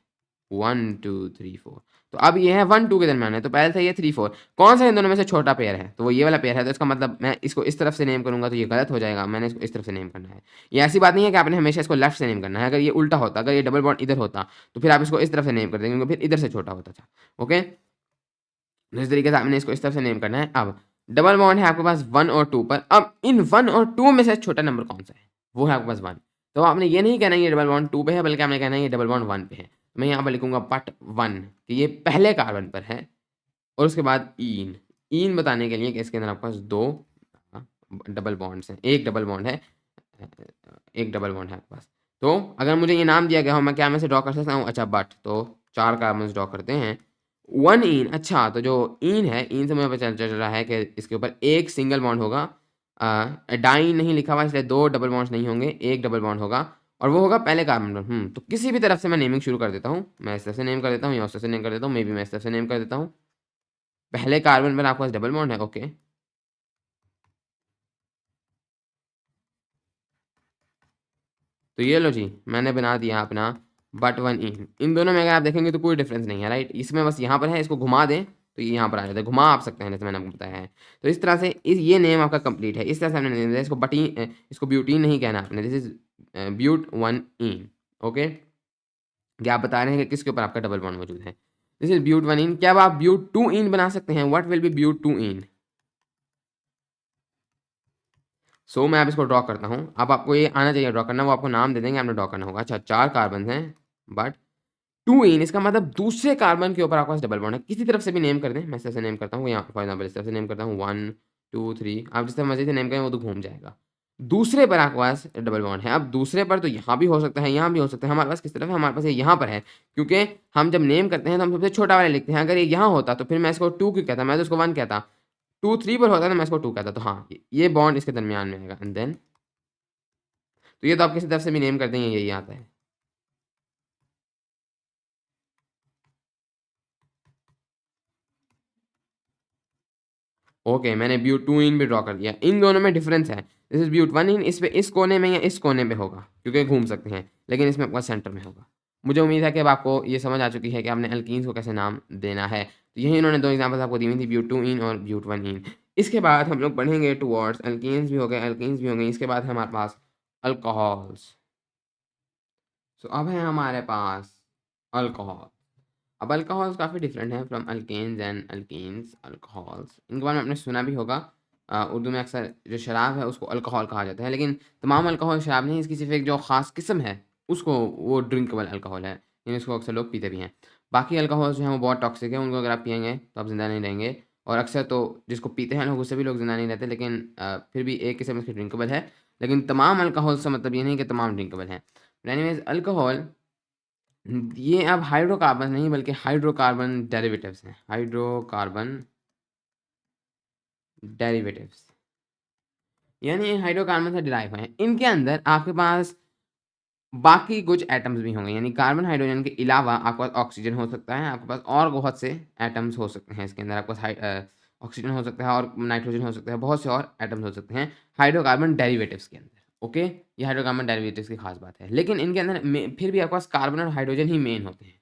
1, 2, 3, 4। तो अब ये है 1, 2 के दरमियान है, तो पहले था ये 3, 4। कौन सा इन दोनों में से छोटा पेयर है? तो वो ये वाला पेयर है, तो इसका मतलब मैं इसको इस तरफ से नेम करूँगा तो ये गलत हो जाएगा, मैंने इसको इस तरफ से नेम करना है। ये ऐसी बात नहीं है कि आपने हमेशा इसको लेफ्ट से नेम करना है। अगर ये उल्टा होता, अगर ये डबल बॉन्ड इधर होता, तो फिर आप इसको इस तरफ से नेम कर देंगे, क्योंकि फिर इधर से छोटा होता था, ओके? तो इस तरीके से आपने इसको इस तरफ से नेम करना है। अब डबल बॉन्ड है आपके पास 1 और 2 पर। अब इन 1 और 2 में से छोटा नंबर कौन-सा है? वो है आपके पास 1। तो आपने ये नहीं कहना ये डबल बॉन्ड 2 पे है, बल्कि आपने कहना है ये डबल बॉन्ड 1 पे है। मैं यहाँ पर लिखूँगा बट 1 कि ये पहले कार्बन पर है, और उसके बाद ईन। ईन बताने के लिए कि इसके अंदर आपके पास 2 डबल बॉन्ड्स हैं। 1 डबल बॉन्ड है, 1 डबल बॉन्ड है आपके पास। तो अगर मुझे ये नाम दिया गया हो, मैं क्या में से ड्रॉ कर सकता हूँ? अच्छा बट, तो 4 कार्बन्स ड्रॉ करते हैं। 1 ईन, अच्छा तो जो ईन है, ईन से मुझे पता चल रहा है कि इसके ऊपर एक सिंगल बॉन्ड होगा। डाइन नहीं लिखा हुआ, इसलिए 2 डबल बॉन्ड्स नहीं होंगे, 1 डबल बॉन्ड होगा, और वो होगा पहले कार्बन पर। तो किसी भी तरफ से मैं नेमिंग शुरू कर देता हूँ। मैं इस तरफ से नेम कर देता हूँ या उस तरफ से नेम कर देता हूँ, मेबी मैं इस तरफ से नेम कर देता हूँ। पहले कार्बन पर आपके पास डबल बॉन्ड है, ओके। तो ये लो जी, मैंने बना दिया अपना बट 1 ईन। इन दोनों में अगर आप देखेंगे तो कोई डिफरेंस नहीं है, राइट? इसमें बस यहाँ पर है, इसको घुमा दें तो ये यहाँ पर आ जाता है। घुमा आप सकते हैं, जैसे मैंने आपको बताया है। तो इस तरह से ये नेम आपका कंप्लीट है। इस तरह से आपने नेम दिया। इसको ब्यूटीन नहीं कहना आपने, this is but 1 ene, okay. क्या आप बता रहे हैं कि किसके ऊपर आपका डबल बॉन्ड मौजूद है? दिस इज ब्यूट 1 ईन। क्या अब आप ब्यूट 2 ईन बना सकते हैं? व्हाट विल बी ब्यूट 2 ईन? सो मैं अब इसको ड्रॉ करता हूँ। अब आपको ये आना चाहिए ड्रॉ करना, वो आपको नाम दे देंगे, आपने ड्रॉ करना होगा। अच्छा 4 कार्बन हैं, बट 2 इन, इसका मतलब दूसरे कार्बन के ऊपर आपके पास डबल बॉन्ड है। किसी तरफ से भी नेम कर दें, मैं इस तरह से नेम करता हूँ, यहाँ फॉर एग्जांपल इस तरफ से नेम करता हूँ 1, 2, 3, आप जिस तरह मर्ज़ी से नेम करें वो तो घूम जाएगा। दूसरे पर आपके पास डबल बॉन्ड है। अब दूसरे पर तो यहाँ भी हो सकता है, यहाँ भी हो सकता है। हमारे पास किस तरफ है? हमारे पास ये यहाँ पर है, क्योंकि हम जब नेम करते हैं तो हम सबसे छोटा वाला लिखते हैं। अगर ये यहाँ होता तो फिर मैं इसको 2 क्यों कहता? मैं तो इसको 1 कहता। 2, 3 पर होता तो मैं इसको 2 कहता। तो हाँ, ये बॉन्ड इसके दरमियान में आएगा, एंड देन तो ये तो आप किसी तरफ से भी नेम कर दें, यही आता है। ओके, मैंने ब्यूट 2 इन भी ड्रॉ कर दिया। इन दोनों में डिफरेंस है। दिस इज़ ब्यूट 1 इन, इस पे इस कोने में या इस कोने में होगा, क्योंकि घूम सकते हैं, लेकिन इसमें आपका सेंटर में होगा। मुझे उम्मीद है कि अब आपको ये समझ आ चुकी है कि आपने एल्कीन्स को कैसे नाम देना है। तो यही इन्होंने 2 एग्ज़ाम्पल्स आपको दी हुई थी, ब्यूट 2 इन और ब्यूट 1 इन। इसके बाद हम लोग बढ़ेंगे टुवर्ड्स एल्कीन्स भी हो गए, एल्कीन्स भी हो गई। इसके बाद है हमारे पास अल्कोहल्स। सो अब है हमारे पास अल्कोहल। अब अल्कोहल्स काफ़ी डिफरेंट हैं from alkanes and alkenes. Alcohols इनके बारे में आपने सुना भी होगा। उर्दू में अक्सर जो शराब है उसको अल्कोहल कहा जाता है, लेकिन तमाम अल्कोहल शराब नहीं, इसकी सिर्फ एक जो ख़ास किस्म है उसको वो ड्रिंकेबल अल्कोहल है, यानी इसको अक्सर लोग पीते भी हैं। बाकी अल्कोहल्स जो हैं वो बहुत टॉक्सिक है, उनको अगर आप पिएंगे तो आप ज़िंदा नहीं रहेंगे, और अक्सर तो जिसको पीते हैं लोग उससे भी लोग ज़िंदा नहीं रहते, लेकिन फिर भी एक किस्म इसकी ड्रिंकेबल है। लेकिन तमाम अल्कोहल्स का मतलब ये नहीं कि तमाम ड्रिंकेबल हैं। एनीवेज अल्कोहल ये अब हाइड्रोकार्बन नहीं बल्कि हाइड्रोकार्बन डेरिवेटिव्स हैं। हाइड्रोकार्बन डेरिवेटिव्स यानी हाइड्रोकार्बन से डिराइव हैं। इनके अंदर आपके पास बाकी कुछ एटम्स भी होंगे, यानी कार्बन हाइड्रोजन के अलावा आपके पास ऑक्सीजन हो सकता है, आपके पास और बहुत से एटम्स हो सकते हैं। इसके अंदर आपके पास ऑक्सीजन हो सकता है और नाइट्रोजन हो सकता है, बहुत से और एटम्स हो सकते हैं हाइड्रोकार्बन डेरिवेटिव्स के अंदर, ओके, ये हाइड्रोकार्बन डेरिवेटिव्स की खास बात है। लेकिन इनके अंदर फिर भी आपके पास कार्बन और हाइड्रोजन ही मेन होते हैं।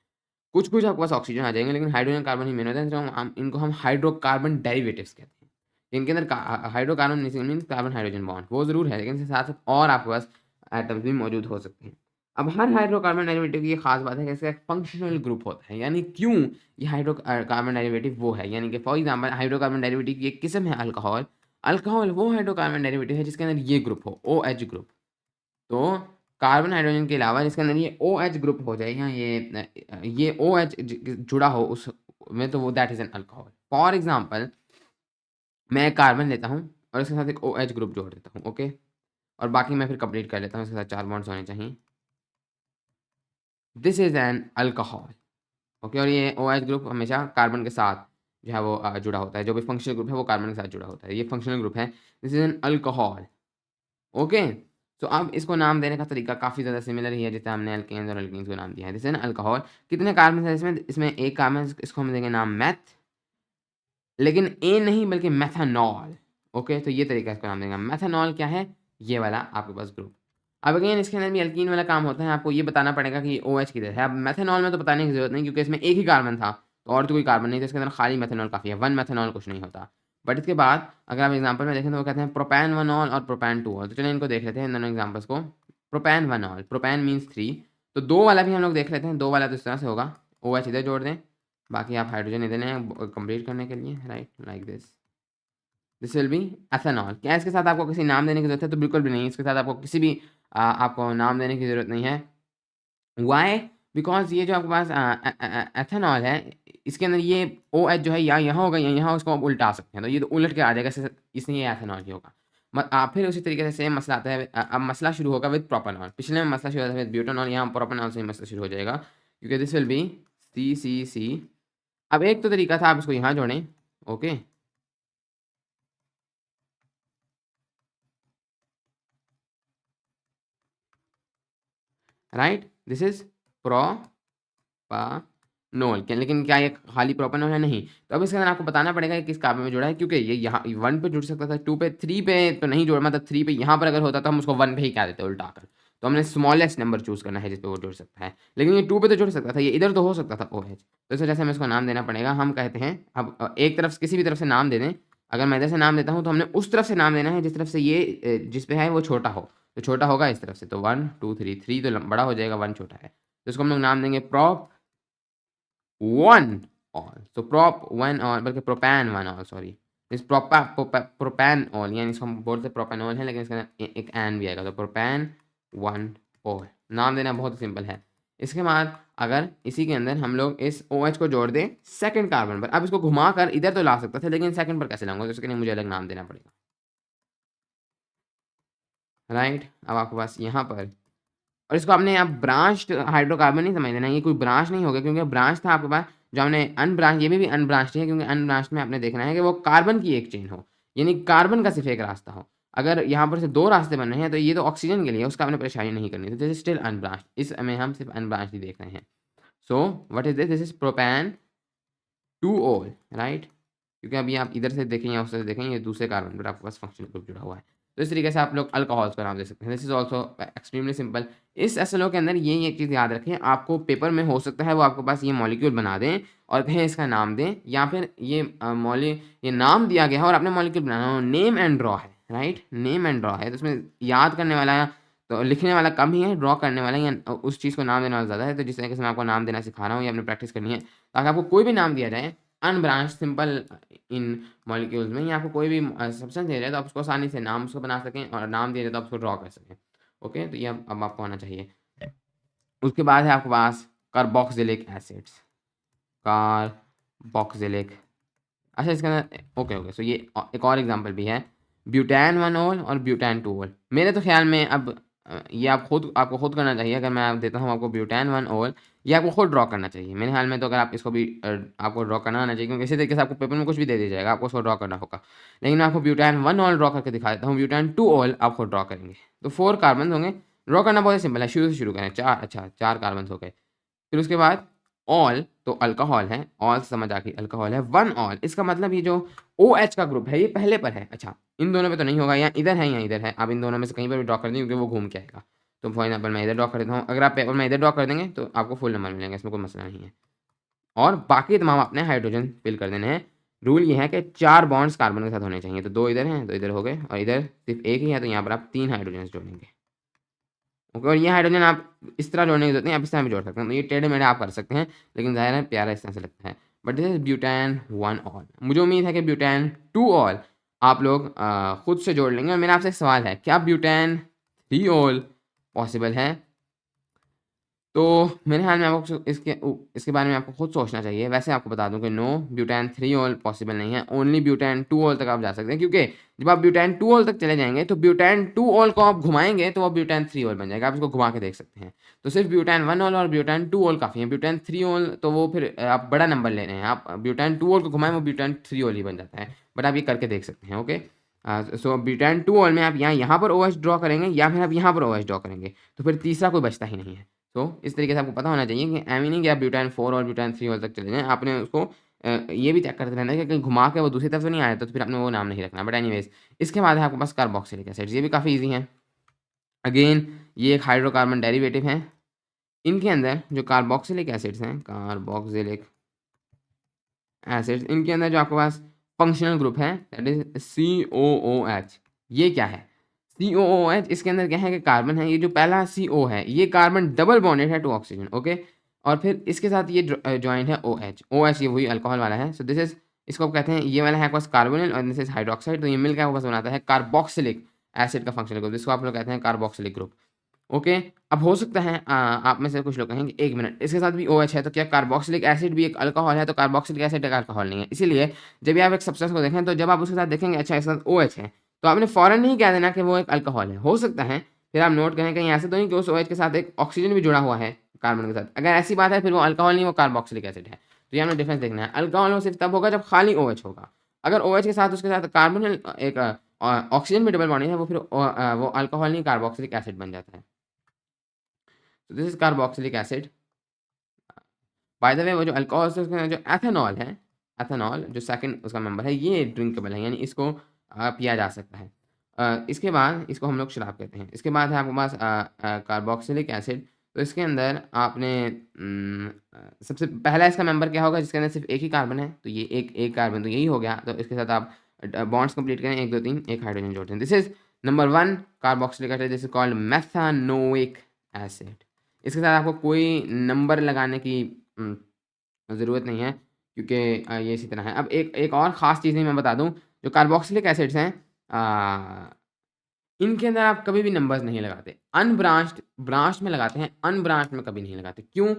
कुछ-कुछ आपके पास ऑक्सीजन आ जाएँगे, लेकिन हाइड्रोजन, कार्बन ही मेन होते हैं, तो हम इनको हम हाइड्रोकार्बन डेरिवेटिव्स कहते हैं। इनके अंदर hydrocarbon means carbon hydrogen bond, वो ज़रूर है, लेकिन इसके साथ-साथ और आपके पास एटम्स भी मौजूद हो सकते हैं। अब हर हाइड्रोकार्बन डेरिवेटिव की ये खास बात है कि इसका एक फंक्शनल ग्रुप होता है, यानी क्यों ये कार्बन डेरिवेटिव वो है, यानी कि फॉर एग्ज़ाम्पल हाइड्रोकार्बन डेरिवेटिव की एक किस्म है अल्कोहल। अल्कोहल वो हाइड्रोकार्बन डेरिवेटिव है जिसके अंदर ये ग्रुप हो, OH ग्रुप। तो कार्बन हाइड्रोजन के अलावा जिसके अंदर ये OH ग्रुप हो जाए या ये OH जुड़ा हो उस में, तो वो that is an alcohol. For example मैं एक कार्बन लेता हूँ और इसके साथ एक OH ग्रुप जोड़ देता हूँ, ओके? और बाकी मैं फिर कंप्लीट कर लेता हूँ, इसके साथ 4 बॉन्ड्स होने चाहिए। This is an alcohol, okay? और ये OH ग्रुप हमेशा कार्बन के साथ जो है वो जुड़ा होता है। जो भी फंक्शनल ग्रुप है वो कार्बन के साथ जुड़ा होता है। ये फंक्शनल ग्रुप है। This is an alcohol, okay? तो अब इसको नाम देने का तरीका काफ़ी ज़्यादा सिमिलर ही है, जैसे हमने एल्केन्स और एल्कीन्स को नाम दिया है। This is an alcohol. कितने कार्बन है इसमें? इसमें 1 कार्बन, इसको हम देंगे नाम मेथ, लेकिन ए नहीं बल्कि मेथनॉल, ओके? तो ये तरीका इसका नाम देंगे। मेथनॉल क्या है? ये वाला आपके पास ग्रुप। अब अगेन इसके अंदर भी एल्कीन वाला काम होता है, आपको ये बताना पड़ेगा कि OH किधर है। अब मेथनॉल में तो बताने की ज़रूरत नहीं, क्योंकि इसमें एक ही कार्बन था, तो और तो कोई कार्बन नहीं, तो इसके अंदर खाली मेथनॉल काफ़ी है, 1 मेथनॉल कुछ नहीं होता। बट इसके बाद अगर आप एग्ज़ाम्पल में देखें तो वो कहते हैं प्रोपेन-1-ऑल और प्रोपेन-2-ऑल। तो चलिए इनको देख लेते हैं, इन दोनों एग्ज़ाम्पल्स को। प्रोपेन-1-ऑल, प्रोपेन मीन्स 3, तो 2 वाला भी हम लोग देख लेते हैं। 2 वाला तो इस तरह से होगा, OH इधर जोड़ दें, बाकी आप हाइड्रोजन इधर लें कंप्लीट करने के लिए, right? Like this. This will B ethanol. क्या इसके साथ आपको किसी नाम देने की ज़रूरत है? तो बिल्कुल भी नहीं। इसके साथ आपको किसी भी आपको नाम देने की ज़रूरत नहीं है। व्हाई? बिकॉज़ ये जो आपके पास एथेनॉल है, इसके अंदर ये OH जो है या यहाँ होगा या यहाँ, उसको आप उल्टा सकते हैं। तो ये तो उलट के आ जाएगा, इसलिए ये एथेनॉल ही होगा। फिर उसी तरीके से सेम मसला आता है। अब मसला शुरू होगा विद प्रोपेनॉल। पिछले में मसला शुरू हुआ था विद ब्यूटानॉल, यहाँ प्रोपेनॉल से ही मसला शुरू हो जाएगा, क्योंकि दिस विल बी CCC। अब एक तो तरीका था, आप इसको यहाँ जोड़ें, okay? Right? This is propanol. क्या, लेकिन क्या ये खाली प्रोपेनॉल है? नहीं। तो अब इसके अंदर आपको बताना पड़ेगा कि किस कार्बन में जुड़ा है, क्योंकि ये यहाँ 1 पे जुड़ सकता था, 2 पे, 3 पे तो नहीं जुड़ा, मतलब 3 पे यहाँ पर अगर होता तो हम उसको 1 पे ही कह देते उल्टा कर। तो हमने स्मॉलेस्ट नंबर चूज़ करना है जिस पे वो जुड़ सकता है। लेकिन ये 2 पे तो जुड़ सकता था, ये इधर तो हो सकता था OH। तो इस वजह से हमें इसको नाम देना पड़ेगा। हम कहते हैं अब एक तरफ से, किसी भी तरफ से नाम दे दें। अगर मैं इधर से नाम देता हूँ तो हमने उस तरफ से नाम देना है जिस तरफ से ये जिस पे है वो छोटा हो। तो छोटा होगा इस तरफ से, तो 1 2 3, 3 तो बड़ा हो जाएगा, 1 छोटा है। तो इसको हम लोग नाम देंगे प्रोप 1 ऑल। तो प्रोप 1 ऑल, बल्कि प्रोपैन 1 ऑल, सॉरी। इस प्रोपैन ऑल, यानी इसको हम बोलते हैं प्रोपेनॉल है, लेकिन इसके अंदर एक एन भी आएगा, तो प्रोपैन 1 ऑल। नाम देना बहुत सिंपल है। इसके बाद अगर इसी के अंदर हम लोग इस OH को जोड़ दें सेकंड कार्बन पर, अब इसको घुमाकर इधर तो ला सकता था, लेकिन सेकंड पर कैसे लाऊंगा? तो इसके लिए मुझे अलग नाम देना पड़ेगा, राइट? अब आपके पास यहाँ पर, और इसको आपने आप ब्रांच्ड हाइड्रोकार्बन नहीं समझ लेना, ये कोई ब्रांच नहीं होगा, क्योंकि ब्रांच था आपके पास जो हमने अनब्रांच, ये भी अनब्रांच्ड है, क्योंकि अनब्रांच्ड में आपने देखना है कि वो कार्बन की एक चेन हो, यानी कार्बन का सिर्फ एक रास्ता हो। अगर यहाँ पर से 2 रास्ते बन रहे हैं तो ये तो ऑक्सीजन के लिए, उसका आपने परेशानी नहीं करनी, तो दिस इज स्टिल अनब्रांच्ड। इसमें हम सिर्फ अनब्रांच्ड ही देख रहे हैं। So what is this? This is propane 2 ol, right? क्योंकि अभी आप इधर से देखें या उस से देखें, ये दूसरे कार्बन पर आपके पास फंक्शनल ग्रुप जुड़ा हुआ है। तो इस तरीके से आप लोग अल्कोहल्स का नाम दे सकते हैं। This is also extremely simple. इस SNO के अंदर ये एक चीज़ याद रखें, आपको पेपर में हो सकता है वो आपके पास ये मॉलिक्यूल बना दें और कहें इसका नाम दें, या फिर ये ये नाम दिया गया है और आपने मॉलिक्यूल बनाना हो, नेम एंड ड्रॉ है, राइट? नेम एंड ड्रॉ है, तो उसमें याद करने वाला तो लिखने वाला कम ही है, ड्रॉ करने वाला या उस चीज़ को नाम देने वाला ज़्यादा है। तो जिस तरीके से मैं आपको नाम देना सिखा रहा हूँ, ये आपने प्रैक्टिस करनी है, ताकि आपको कोई भी नाम दिया जाए अनब्रांच्ड सिंपल इन मॉलिक्यूल्स में, या आपको कोई भी सब्सटेंस दिया जाए तो आप उसको आसानी से नाम उसको बना सकें, और नाम दिया जाए तो आप उसको ड्रॉ कर सकें। ओके, तो ये अब आपको आना चाहिए। उसके बाद है आपके पास कार्बोक्सिलिक एसिड्स, कार्बोक्सिलिक। अच्छा, इसके अंदर ओके, सो ये एक और एग्जांपल भी है, ब्यूटेन 1 ओल और ब्यूटेन 2 ओल। मेरे तो ख्याल में अब ये आपको खुद करना चाहिए। अगर मैं देता हूँ आपको ब्यूटेन 1 ओल, ये आपको खुद ड्रॉ करना चाहिए मेरे ख्याल में। तो अगर आप इसको भी आपको ड्रॉ करना आना चाहिए, क्योंकि इसी तरीके से आपको पेपर में कुछ भी दे दिया जाएगा, आपको उसको ड्रॉ करना होगा। लेकिन मैं आपको ब्यूटेन 1 ओल ड्रॉ करके दिखा देता हूँ, ब्यूटेन 2 ओल आप खुद ड्रॉ करेंगे। तो 4 कार्बन होंगे, ड्रॉ करना बहुत ही सिंपल है, शुरू से शुरू करें। 4 कार्बन हो गए। फिर उसके बाद ऑल, तो अल्कोहल है, ऑल समझ आ गई, अल्कोहल है। 1 ऑल, इसका मतलब ये जो OH का ग्रुप है ये पहले पर है। अच्छा, इन दोनों पे तो नहीं होगा, या इधर है या इधर है, आप इन दोनों में से कहीं पर भी ड्रॉ कर दें क्योंकि वो घूम के आएगा। तो फॉर एग्जाम्पल मैं इधर ड्रॉ कर देता हूँ, अगर आप पेपर में इधर ड्रॉ कर देंगे तो आपको फुल नंबर मिलेंगे, इसमें कोई मसला नहीं है। और बाकी तमाम आपने हाइड्रोजन फिल कर देने हैं। रूल ये है कि 4 बॉन्ड्स कार्बन के साथ होने चाहिए, तो 2 इधर हैं, 2 इधर हो गए, और इधर सिर्फ एक ही है, तो यहाँ पर आप 3 हाइड्रोजन जोड़ेंगे। ओके, और ये हाइड्रोजन आप इस तरह जोड़ने की जरूरत नहीं, आप इस तरह भी जोड़ सकते हैं, तो ये टेढ़े मेढ़े आप कर सकते हैं, लेकिन ज़ाहिर है प्यारा इस तरह से लगता है। But this is butane 1 all. मुझे उम्मीद है कि ब्यूटेन 2 ऑल आप लोग खुद से जोड़ लेंगे। और मेरा आपसे एक सवाल है, क्या ब्यूटेन 3 ऑल पॉसिबल है? तो मेरे ख्याल में आपको इसके बारे में आपको खुद सोचना चाहिए। वैसे आपको बता दूं कि नो, ब्यूटेन 3 ऑल पॉसिबल नहीं है, ओनली ब्यूटेन 2 ऑल तक आप जा सकते हैं, क्योंकि जब आप ब्यूटेन 2 ऑल तक चले जाएंगे तो ब्यूटेन 2 ऑल को आप घुमाएंगे तो वो ब्यूटेन 3 ऑल बन जाएगा, आप इसको घुमा के देख सकते हैं। तो सिर्फ ब्यूटेन 1 ऑल और ब्यूटेन 2 ऑल काफ़ी है। ब्यूटेन 3 ऑल तो वो फिर आप बड़ा नंबर ले रहे हैं, आप ब्यूटेन 2 ऑल को घुमाएं वो ब्यूटेन 3 ऑल ही बन जाता है, बट आप ये करके देख सकते हैं। ओके, सो ब्यूटेन 2 ऑल में आप यहाँ पर OH ड्रॉ करेंगे या फिर आप यहाँ पर OH ड्रॉ करेंगे, तो फिर तीसरा कोई बचता ही नहीं है। तो इस तरीके से आपको पता होना चाहिए कि एम ही नहीं कि आप ब्यूटेन 4 और ब्यूटेन 3 ऑल तक चले जाएँ, आपने उसको ये भी चेक करते रहना है कि कहीं घुमा के वो दूसरी तरफ तो नहीं आ जाता, तो फिर आपने वो नाम नहीं रखना। बट एनीवेज, इसके बाद है आपके पास कार्बोक्सिलिक एसिड्स, ये भी काफ़ी ईजी हैं। अगेन ये एक हाइड्रोकार्बन डेरिवेटिव हैं। इनके अंदर जो कार्बोक्सिलिक एसिड्स हैं, कार्बोक्सिलिक एसिड्स, इनके अंदर जो आपके पास फंक्शनल ग्रुप है दैट इज COOH। ये क्या है? COOH, इसके अंदर क्या है कि कार्बन है, ये जो पहला CO है ये कार्बन डबल बॉन्डेड है टू ऑक्सीजन। ओके, और फिर इसके साथ ये जॉइंट है OH ये वही अल्कोहल वाला है। सो दिस इज, इसको आप कहते हैं, ये वाला है आपके पास कार्बोनिल और दिस इज हाइड्रोक्साइड, तो ये मिलकर आपके पास बनाता है कार्बोक्सिलिक एसिड का फंक्शनल ग्रुप, जिसको आप लोग कहते हैं कार्बोक्सिलिक ग्रुप। ओके, अब हो सकता है आप में से कुछ लोग कहेंगे 1 मिनट, इसके साथ भी OH है तो क्या कार्बोक्सिलिक एसिड भी एक अल्कोहल है? तो कार्बोक्सिलिक एसिड एक अल्कोहल नहीं है। इसीलिए जब भी आप एक सब्सटेंस को देखें तो जब आप उसके साथ देखेंगे अच्छा इसके साथ OH है, तो आपने फ़ौरन नहीं कह देना कि वो एक अल्कोहल है। हो सकता है फिर आप नोट करें कहीं ऐसे तो नहीं कि उस OH के साथ एक ऑक्सीजन भी जुड़ा हुआ है कार्बन के साथ। अगर ऐसी बात है फिर वो अल्कोहल नहीं, वो कार्बोक्सिलिक एसिड है। तो ये हमें डिफरेंस देखना है। अल्कोहल वो सिर्फ तब होगा जब खाली OH होगा। अगर OH के साथ उसके साथ कार्बन एक ऑक्सीजन भी डबल बॉन्डिंग है, वो फिर वो अल्कोहल नहीं कार्बोक्सिलिक एसिड बन जाता है। तो this is carboxylic acid. By the way वो जो अल्कोहल से जो एथेनॉल है, एथेनॉल जो सेकंड उसका मेंबर है, ये ड्रिंकेबल है, यानी इसको पिया जा सकता है। इसके बाद इसको हम लोग शराब कहते हैं। इसके बाद है आपके पास कार्बोक्सिलिक एसिड। तो इसके अंदर आपने सबसे पहला इसका मेंबर क्या होगा जिसके अंदर सिर्फ एक ही कार्बन है, तो ये एक कार्बन तो यही हो गया। तो इसके साथ आप बॉन्ड्स कंप्लीट करें, 1 2 3, एक हाइड्रोजन जोड़ते हैं। This is number 1 carboxylic acid, this is called methanoic acid. इसके साथ आपको कोई नंबर लगाने की ज़रूरत नहीं है, क्योंकि ये इसी तरह है। अब एक और ख़ास चीज़ मैं बता दूँ, जो कार्बोक्सिलिक एसिड्स हैं इनके अंदर आप कभी भी नंबर्स नहीं लगाते। अनब्रांच्ड ब्रांच्ड में लगाते हैं, अनब्रांच्ड में कभी नहीं लगाते। क्यों?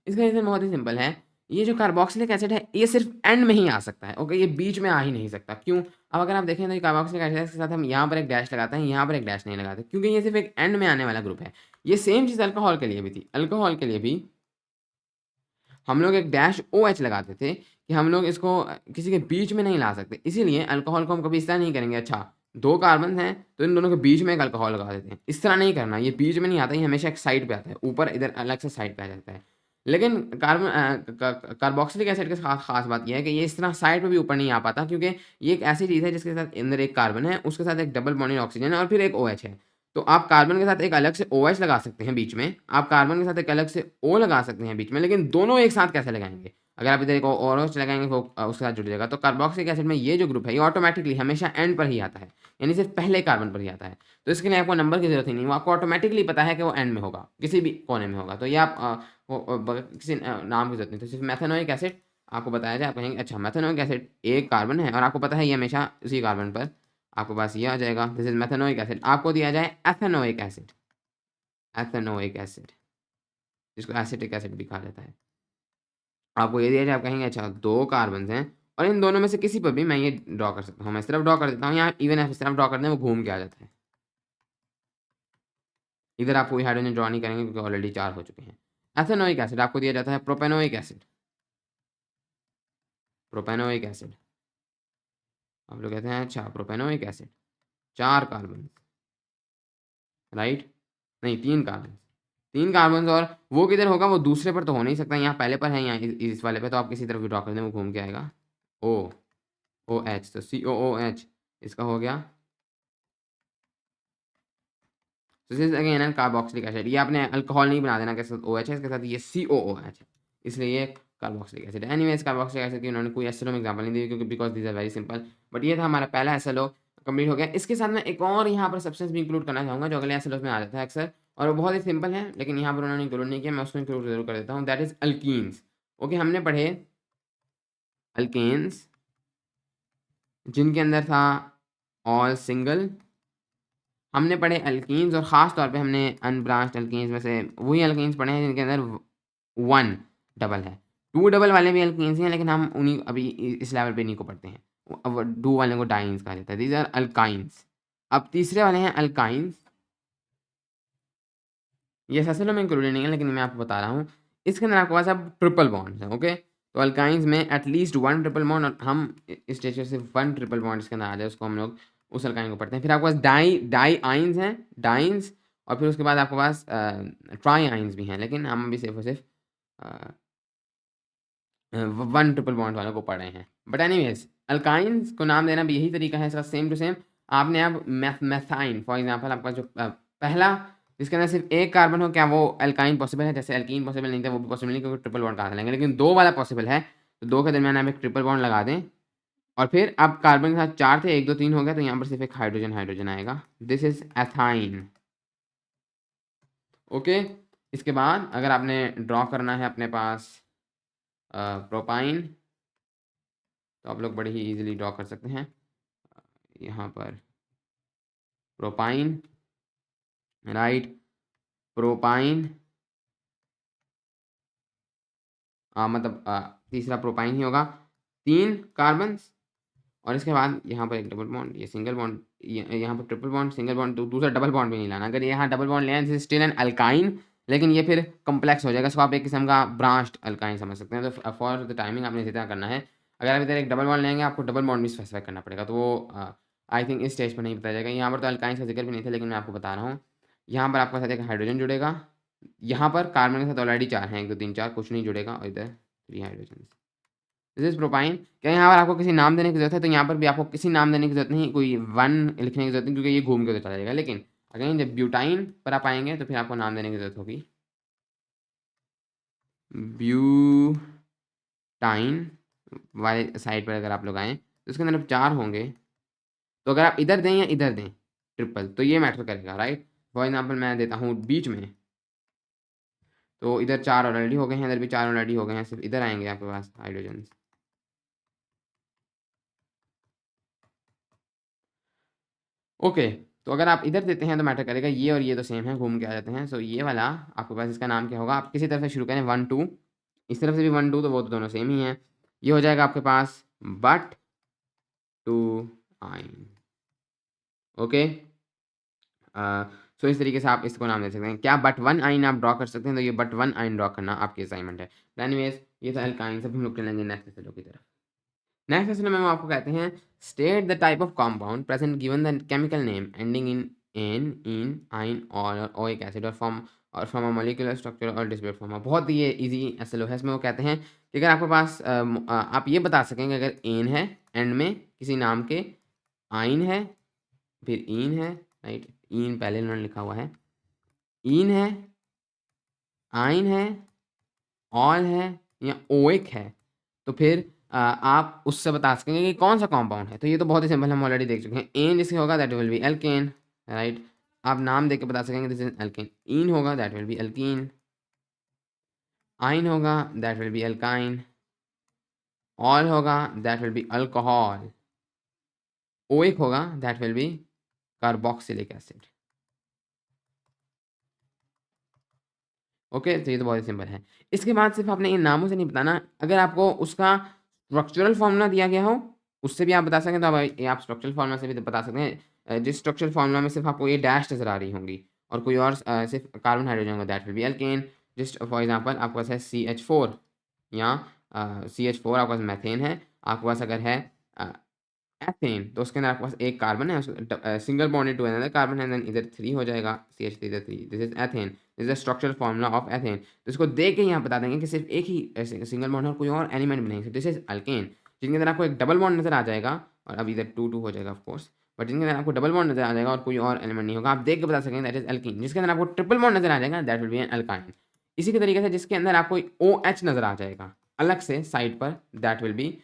इसका रीज़न बहुत ही सिंपल है। ये जो कार्बोक्सिलिक एसिड है ये सिर्फ एंड में ही आ सकता है। ओके, ये बीच में आ ही नहीं सकता। क्यों? अब अगर आप देखें तो ये कार्बोक्सिलिक एसिड के साथ हम यहाँ पर एक डैश लगाते हैं, यहाँ पर एक डैश नहीं लगाते, क्योंकि ये सिर्फ एक एंड में आने वाला ग्रुप है। ये सेम चीज़ अल्कोहल के लिए भी थी। अल्कोहल के लिए भी हम लोग एक डैश OH लगाते थे कि हम लोग इसको किसी के बीच में नहीं ला सकते। इसीलिए अल्कोहल को हम कभी इस तरह नहीं करेंगे, अच्छा 2 कार्बन हैं तो इन दोनों के बीच में एक अल्कोहल लगा देते हैं। इस तरह नहीं करना, ये बीच में नहीं आता, ये हमेशा एक साइड पे आता है, ऊपर इधर अलग से साइड पे आ जाता है। लेकिन कार्बोक्सिलिक एसिड के साथ ख़ास बात ये है कि ये इस तरह साइड पे भी ऊपर नहीं आ पाता, क्योंकि ये एक ऐसी चीज़ है जिसके साथ अंदर एक कार्बन है, उसके साथ एक डबल बॉन्डेड ऑक्सीजन है और फिर एक OH है। तो आप कार्बन के साथ एक अलग से OH लगा सकते हैं बीच में, आप कार्बन के साथ एक अलग से O लगा सकते हैं बीच में, लेकिन दोनों एक साथ कैसे लगाएँगे? अगर आप इधर एक OH लगाएँगे वो उसके साथ जुड़ जाएगा। तो कार्बोक्सिलिक एसिड में ये जो ग्रुप है ये ऑटोमैटिकली हमेशा एंड पर ही आता है, यानी सिर्फ पहले कार्बन पर ही आता है। तो इसके लिए आपको नंबर की ज़रूरत ही नहीं, वो आपको ऑटोमैटिकली पता है कि वो एंड में होगा, किसी भी कोने में होगा। तो ये आप किसी नाम की ज़रूरत नहीं। तो सिर्फ मेथानोइक एसिड आपको बताया जाए, आप कहेंगे अच्छा मेथानोइक एसिड एक कार्बन है और आपको पता है ये हमेशा उसी कार्बन पर आपके पास ये आ जाएगा, दिस इज मेथानोइक एसिड। आपको दिया जाए एथेनोइक एसिड, एथेनोइक एसिड जिसको एसिटिक एसिड भी कहा जाता है। आपको ये दिया जाए, आप कहेंगे अच्छा 2 कार्बन हैं और इन दोनों में से किसी पर भी मैं ये ड्रॉ कर सकता हूँ। मैं इस तरफ ड्रॉ कर देता हूँ, यहाँ इवन आप इस तरफ ड्रॉ कर दें वो घूम के आ जाता है। इधर आप कोई हाइड्रोजन ड्रॉ नहीं करेंगे क्योंकि ऑलरेडी 4 हो चुके हैं। एथेनोइक एसिड आपको दिया जाता है प्रोपेनोइक एसिड, प्रोपेनोइक एसिड आप लोग कहते हैं अच्छा प्रोपेनोइक एसिड 4 कार्बन, राइट? नहीं 3 कार्बन, 3 कार्बन, और वो किधर होगा? वो दूसरे पर तो हो नहीं सकता, यहाँ पहले पर है, यहाँ इस वाले पे, तो आप किसी तरफ भी ड्रॉ कर दें वो घूम के आएगा। OH तो COOH इसका हो गया this is again an carboxylic acid. ये आपने अल्कोहल नहीं बना देना के साथ OH है, इसके साथ ये COOH है, इसलिए ये कार्बोक्सिलिक एसिड है। एनीवेज कार्बोक्सिलिक एसिड की उन्होंने कोई SLO में एग्जांपल नहीं दी क्योंकि because these are very simple. But ये था हमारा पहला SLO कंप्लीट हो गया। इसके साथ मैं एक और यहाँ पर सब्सटेंस भी इंक्लूड करना चाहूँगा जो अगले SLOs में आ जाता है अक्सर, और वो बहुत ही सिंपल है, लेकिन यहाँ पर उन्होंने इंक्लूड नहीं किया, मैं उसको इंक्लूड जरूर कर देता हूँ। That is alkenes. ओके, हमने पढ़े अल्केन्स जिनके अंदर था ऑल सिंगल। हमने पढ़े अल्कीन्स और ख़ास तौर पे हमने अनब्रांच्ड अल्कीन्स में से वही अल्कीन्स पढ़े हैं जिनके अंदर 1 डबल है। 2 डबल वाले भी अल्कीन्स ही हैं, लेकिन हम उन्हीं अभी इस लेवल पे इन्हीं को पढ़ते हैं। अब 2 वाले को डाइन्स कहा जाता है। These are alkynes. अब तीसरे वाले हैं अल्काइन्स। ये SLO में इंक्लूडेड नहीं है, लेकिन मैं आपको बता रहा हूँ। इसके अंदर आपके पास अब ट्रिपल बॉन्ड्स हैं। ओके, तो अल्काइन्स में एटलीस्ट 1 ट्रिपल बॉन्ड, और हम इस स्टेज से सिर्फ 1 ट्रिपल बॉन्ड इसके अंदर आ जाए उसको हम लोग उस अल्काइन को पढ़ते हैं। फिर आपके पास डाई आइन्स हैं, डाइन्स, और फिर उसके बाद आपके पास ट्राई आइन्स भी हैं, लेकिन हम अभी सिर्फ और सिर्फ 1 ट्रिपल बॉन्ड वालों को पढ़ रहे हैं। बट एनीवेज अल्काइन्स को नाम देना भी यही तरीका है इसका, सेम टू सेम। आपने अब मेथाइन फॉर एग्जांपल, आपका जो पहला जिसके अंदर सिर्फ एक कार्बन हो, क्या वो अल्काइन पॉसिबल है? जैसे अल्कीन पॉसिबल नहीं था, वो भी पॉसिबल नहीं क्योंकि ट्रिपल बॉन्ड कहाँ से लेंगे, लेकिन 2 वाला पॉसिबल है, तो 2 के दरमियान आप एक ट्रिपल बॉन्ड लगा दें, और फिर अब कार्बन के साथ 4 थे, 1 2 3 हो गया, तो यहाँ पर सिर्फ एक हाइड्रोजन आएगा। This is ethyne. ओके, इसके बाद अगर आपने ड्रॉ करना है अपने पास प्रोपाइन, तो आप लोग बड़े ही इजीली ड्रॉ कर सकते हैं। यहाँ पर प्रोपाइन, राइट, प्रोपाइन मतलब तीसरा प्रोपाइन ही होगा, 3 कार्बन्स, और इसके बाद यहाँ पर एक डबल बॉन्ड, ये सिंगल बॉन्ड, यहाँ पर ट्रिपल बॉन्ड, सिंगल बॉन्ड, तो दूसरा डबल बॉन्ड भी नहीं लाना। अगर यहाँ डबल बॉन्ड लें दिस स्टिल एन अल्काइन, लेकिन ये फिर कॉम्प्लेक्स हो जाएगा, इसको आप एक किस्म का ब्रांच्ड अल्काइन समझ सकते हैं। तो फॉर द टाइमिंग आपने इसी तरह करना है। अगर आप इधर एक डबल बॉन्ड लेंगे, आपको डबल बॉन्ड भी स्पेसिफाई करना पड़ेगा, तो वो आई थिंक इस स्टेज पर नहीं बताया जाएगा। यहाँ पर तो अल्काइंस का जिक्र भी नहीं था, लेकिन मैं आपको बता रहा हूँ। यहाँ पर आपके साथ एक हाइड्रोजन जुड़ेगा, यहाँ पर कार्बन के साथ ऑलरेडी 4 हैं, 1 2 3 4, कुछ नहीं जुड़ेगा, और इधर 3 हाइड्रोजन। This is propyne. क्या यहाँ पर आपको किसी नाम देने की जरूरत है? तो यहाँ पर भी आपको किसी नाम देने की जरूरत नहीं, कोई 1 लिखने की जरूरत नहीं, क्योंकि ये घूम के तो चला जाएगा। लेकिन अगेन जब ब्यूटाइन पर आप आएंगे तो फिर आपको नाम देने की जरूरत होगी। ब्यूटाइन वाले साइड पर अगर आप लोग आएँ तो उसके अंदर 4 होंगे, तो अगर आप इधर दें या इधर दें ट्रिपल, तो ये मैटर करेगा, राइट। फॉर एग्जाम्पल मैं देता हूँ बीच में, तो इधर 4 ऑलरेडी हो गए हैं, इधर भी 4 ऑलरेडी हो गए हैं, सिर्फ इधर आएंगे आपके पास हाइड्रोजन। ओके, तो अगर आप इधर देते हैं तो मैटर करेगा, ये और ये तो सेम है, घूम के आ जाते हैं। सो ये वाला आपके पास, इसका नाम क्या होगा? आप किसी तरफ से शुरू करें, 1 2, इस तरफ से भी 1 2, तो वो तो दोनों सेम ही हैं। ये हो जाएगा आपके पास बट 2 आइन। ओके, सो इस तरीके से आप इसको नाम दे सकते हैं। क्या बट 1 आइन आप ड्रॉ कर सकते हैं? तो ये बट 1 आइन ड्रॉ करना आपकी असाइनमेंट है। एनीवेज ये था अल्काइन। सब हम लोग चलेंगे नेक्स्ट एसएलओ की तरफ। नेक्स्ट एसएलओ में हम आपको कहते हैं state the type of compound present given the chemical name ending in ane, ene, yne, और ओइक एसिड, और फ्रॉम अ मॉलिक्यूलर स्ट्रक्चर और डिस्क्रीट फॉर्म। बहुत ही ये इजी एसएलओ है। इसमें वो कहते हैं कि अगर आपके पास आप ये बता सकेंगे अगर एन है एंड में किसी नाम के, आइन है, फिर इन है, राइट, इन पहले इन्होंने लिखा हुआ है, इन है, आइन है, ऑल है, या ओइक है, तो फिर आप उससे बता सकेंगे कि कौन सा कंपाउंड है। तो ये तो बहुत ही सिंपल, हम ऑलरेडी देख चुके हैं। एन जिसके होगा that will be alkane, right. आप नाम देके बता सकेंगे दिस इज एल्केन। इन होगा that will B alkene, yne होगा that will be alkyne, ol होगा that will be alcohol, oic होगा that will be carboxylic acid. Okay, तो ये तो बहुत ही सिंपल है। इसके बाद सिर्फ आपने इन नामों से नहीं बताना, अगर आपको उसका स्ट्रक्चरल फॉर्मूला दिया गया हो उससे भी आप बता सकें, तो आप स्ट्रक्चरल फार्मूला से भी बता सकते हैं। जिस स्ट्रक्चरल फार्मूला में सिर्फ आपको ये डैश नजर आ रही होंगी और कोई और सिर्फ कार्बन हाइड्रोजन होगा, that will be alkane. Just for example आपके पास है CH4, या CH4 आपके पास मैथेन है, आपके पास अगर है एथेन, तो उसके अंदर आपके पास एक कार्बन है, single bonded to another carbon है, देन इधर 3 हो जाएगा, CH3 इधर 3, this is ethane, this is the structural formula of ethane. तो इसको देख के यहाँ बता देंगे कि सिर्फ एक ही सिंगल बॉन्ड है और कोई और एलिमेंट भी नहीं है, दिस इज अल्केन। जिनके अंदर आपको एक डबल बॉन्ड नजर आ जाएगा, और अब इधर 2 2 हो जाएगा ऑफ कोर्स, बट जिनके अंदर आपको डबल बॉन्ड नजर आ जाएगा और कोई और एलिमेंट नहीं होगा, आप देख के बता सकेंगे दैट इज एल्कीन। जिसके अंदर आपको ट्रिपल बॉन्ड नजर आ जाएगा that will be an alkyne. इसी के तरीके से जिसके अंदर आपको OH नजर आ जाएगा अलग से साइड पर, that will be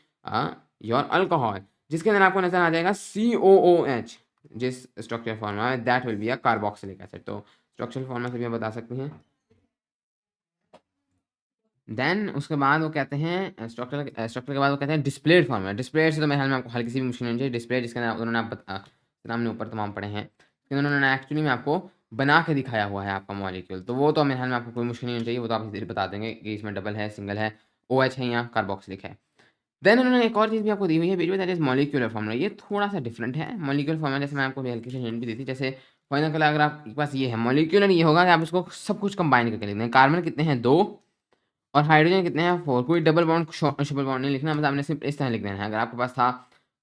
your alcohol. जिसके अंदर आपको नजर आ जाएगा COOH जिस स्ट्रक्चर फॉर्मूला है, that will be a carboxylic acid. तो स्ट्रक्चरल फॉर्मूला से भी आप बता सकते हैं। देन उसके बाद वो कहते हैं स्ट्रक्चर के बाद वो कहते हैं डिस्प्लेड फॉर्मूला। डिस्प्लेड से तो मेरे ख्याल में आपको हल्की सी भी मुश्किल नहीं चाहिए। डिस्प्लेड जिसके अंदर उन्होंने सामने ऊपर तमाम पढ़े हैं, लेकिन उन्होंने एक्चुअली में आपको बना के दिखाया हुआ है आपका मॉलिक्यूल, तो वो तो मेरे ख्याल में आपको कोई मुश्किल नहीं होनी चाहिए, वो तो आप इजीली बता देंगे कि इसमें डबल है, सिंगल है, OH है या कार्बोक्सिलिक है। देन उन्होंने एक और चीज़ भी आपको दी हुई है बीच में, दैट इज मॉलिक्यूलर फॉर्मूला। ये थोड़ा सा डिफरेंट है। मॉलिक्यूलर फॉर्मूला जैसे मैं आपको हल्की सी हिंट भी दी थी, जैसे फॉर एग्जाम्पल अगर आपके पास ये है मॉलिक्यूलर, ये होगा कि आप इसको सब कुछ कंबाइन करके लिख दें। कार्बन कितने हैं 2 और हाइड्रोजन कितने हैं 4। कोई डबल बॉन्ड ट्रिपल बॉन्ड नहीं लिखना, मतलब आपने सिर्फ इस तरह लिख देना है। अगर आपके पास था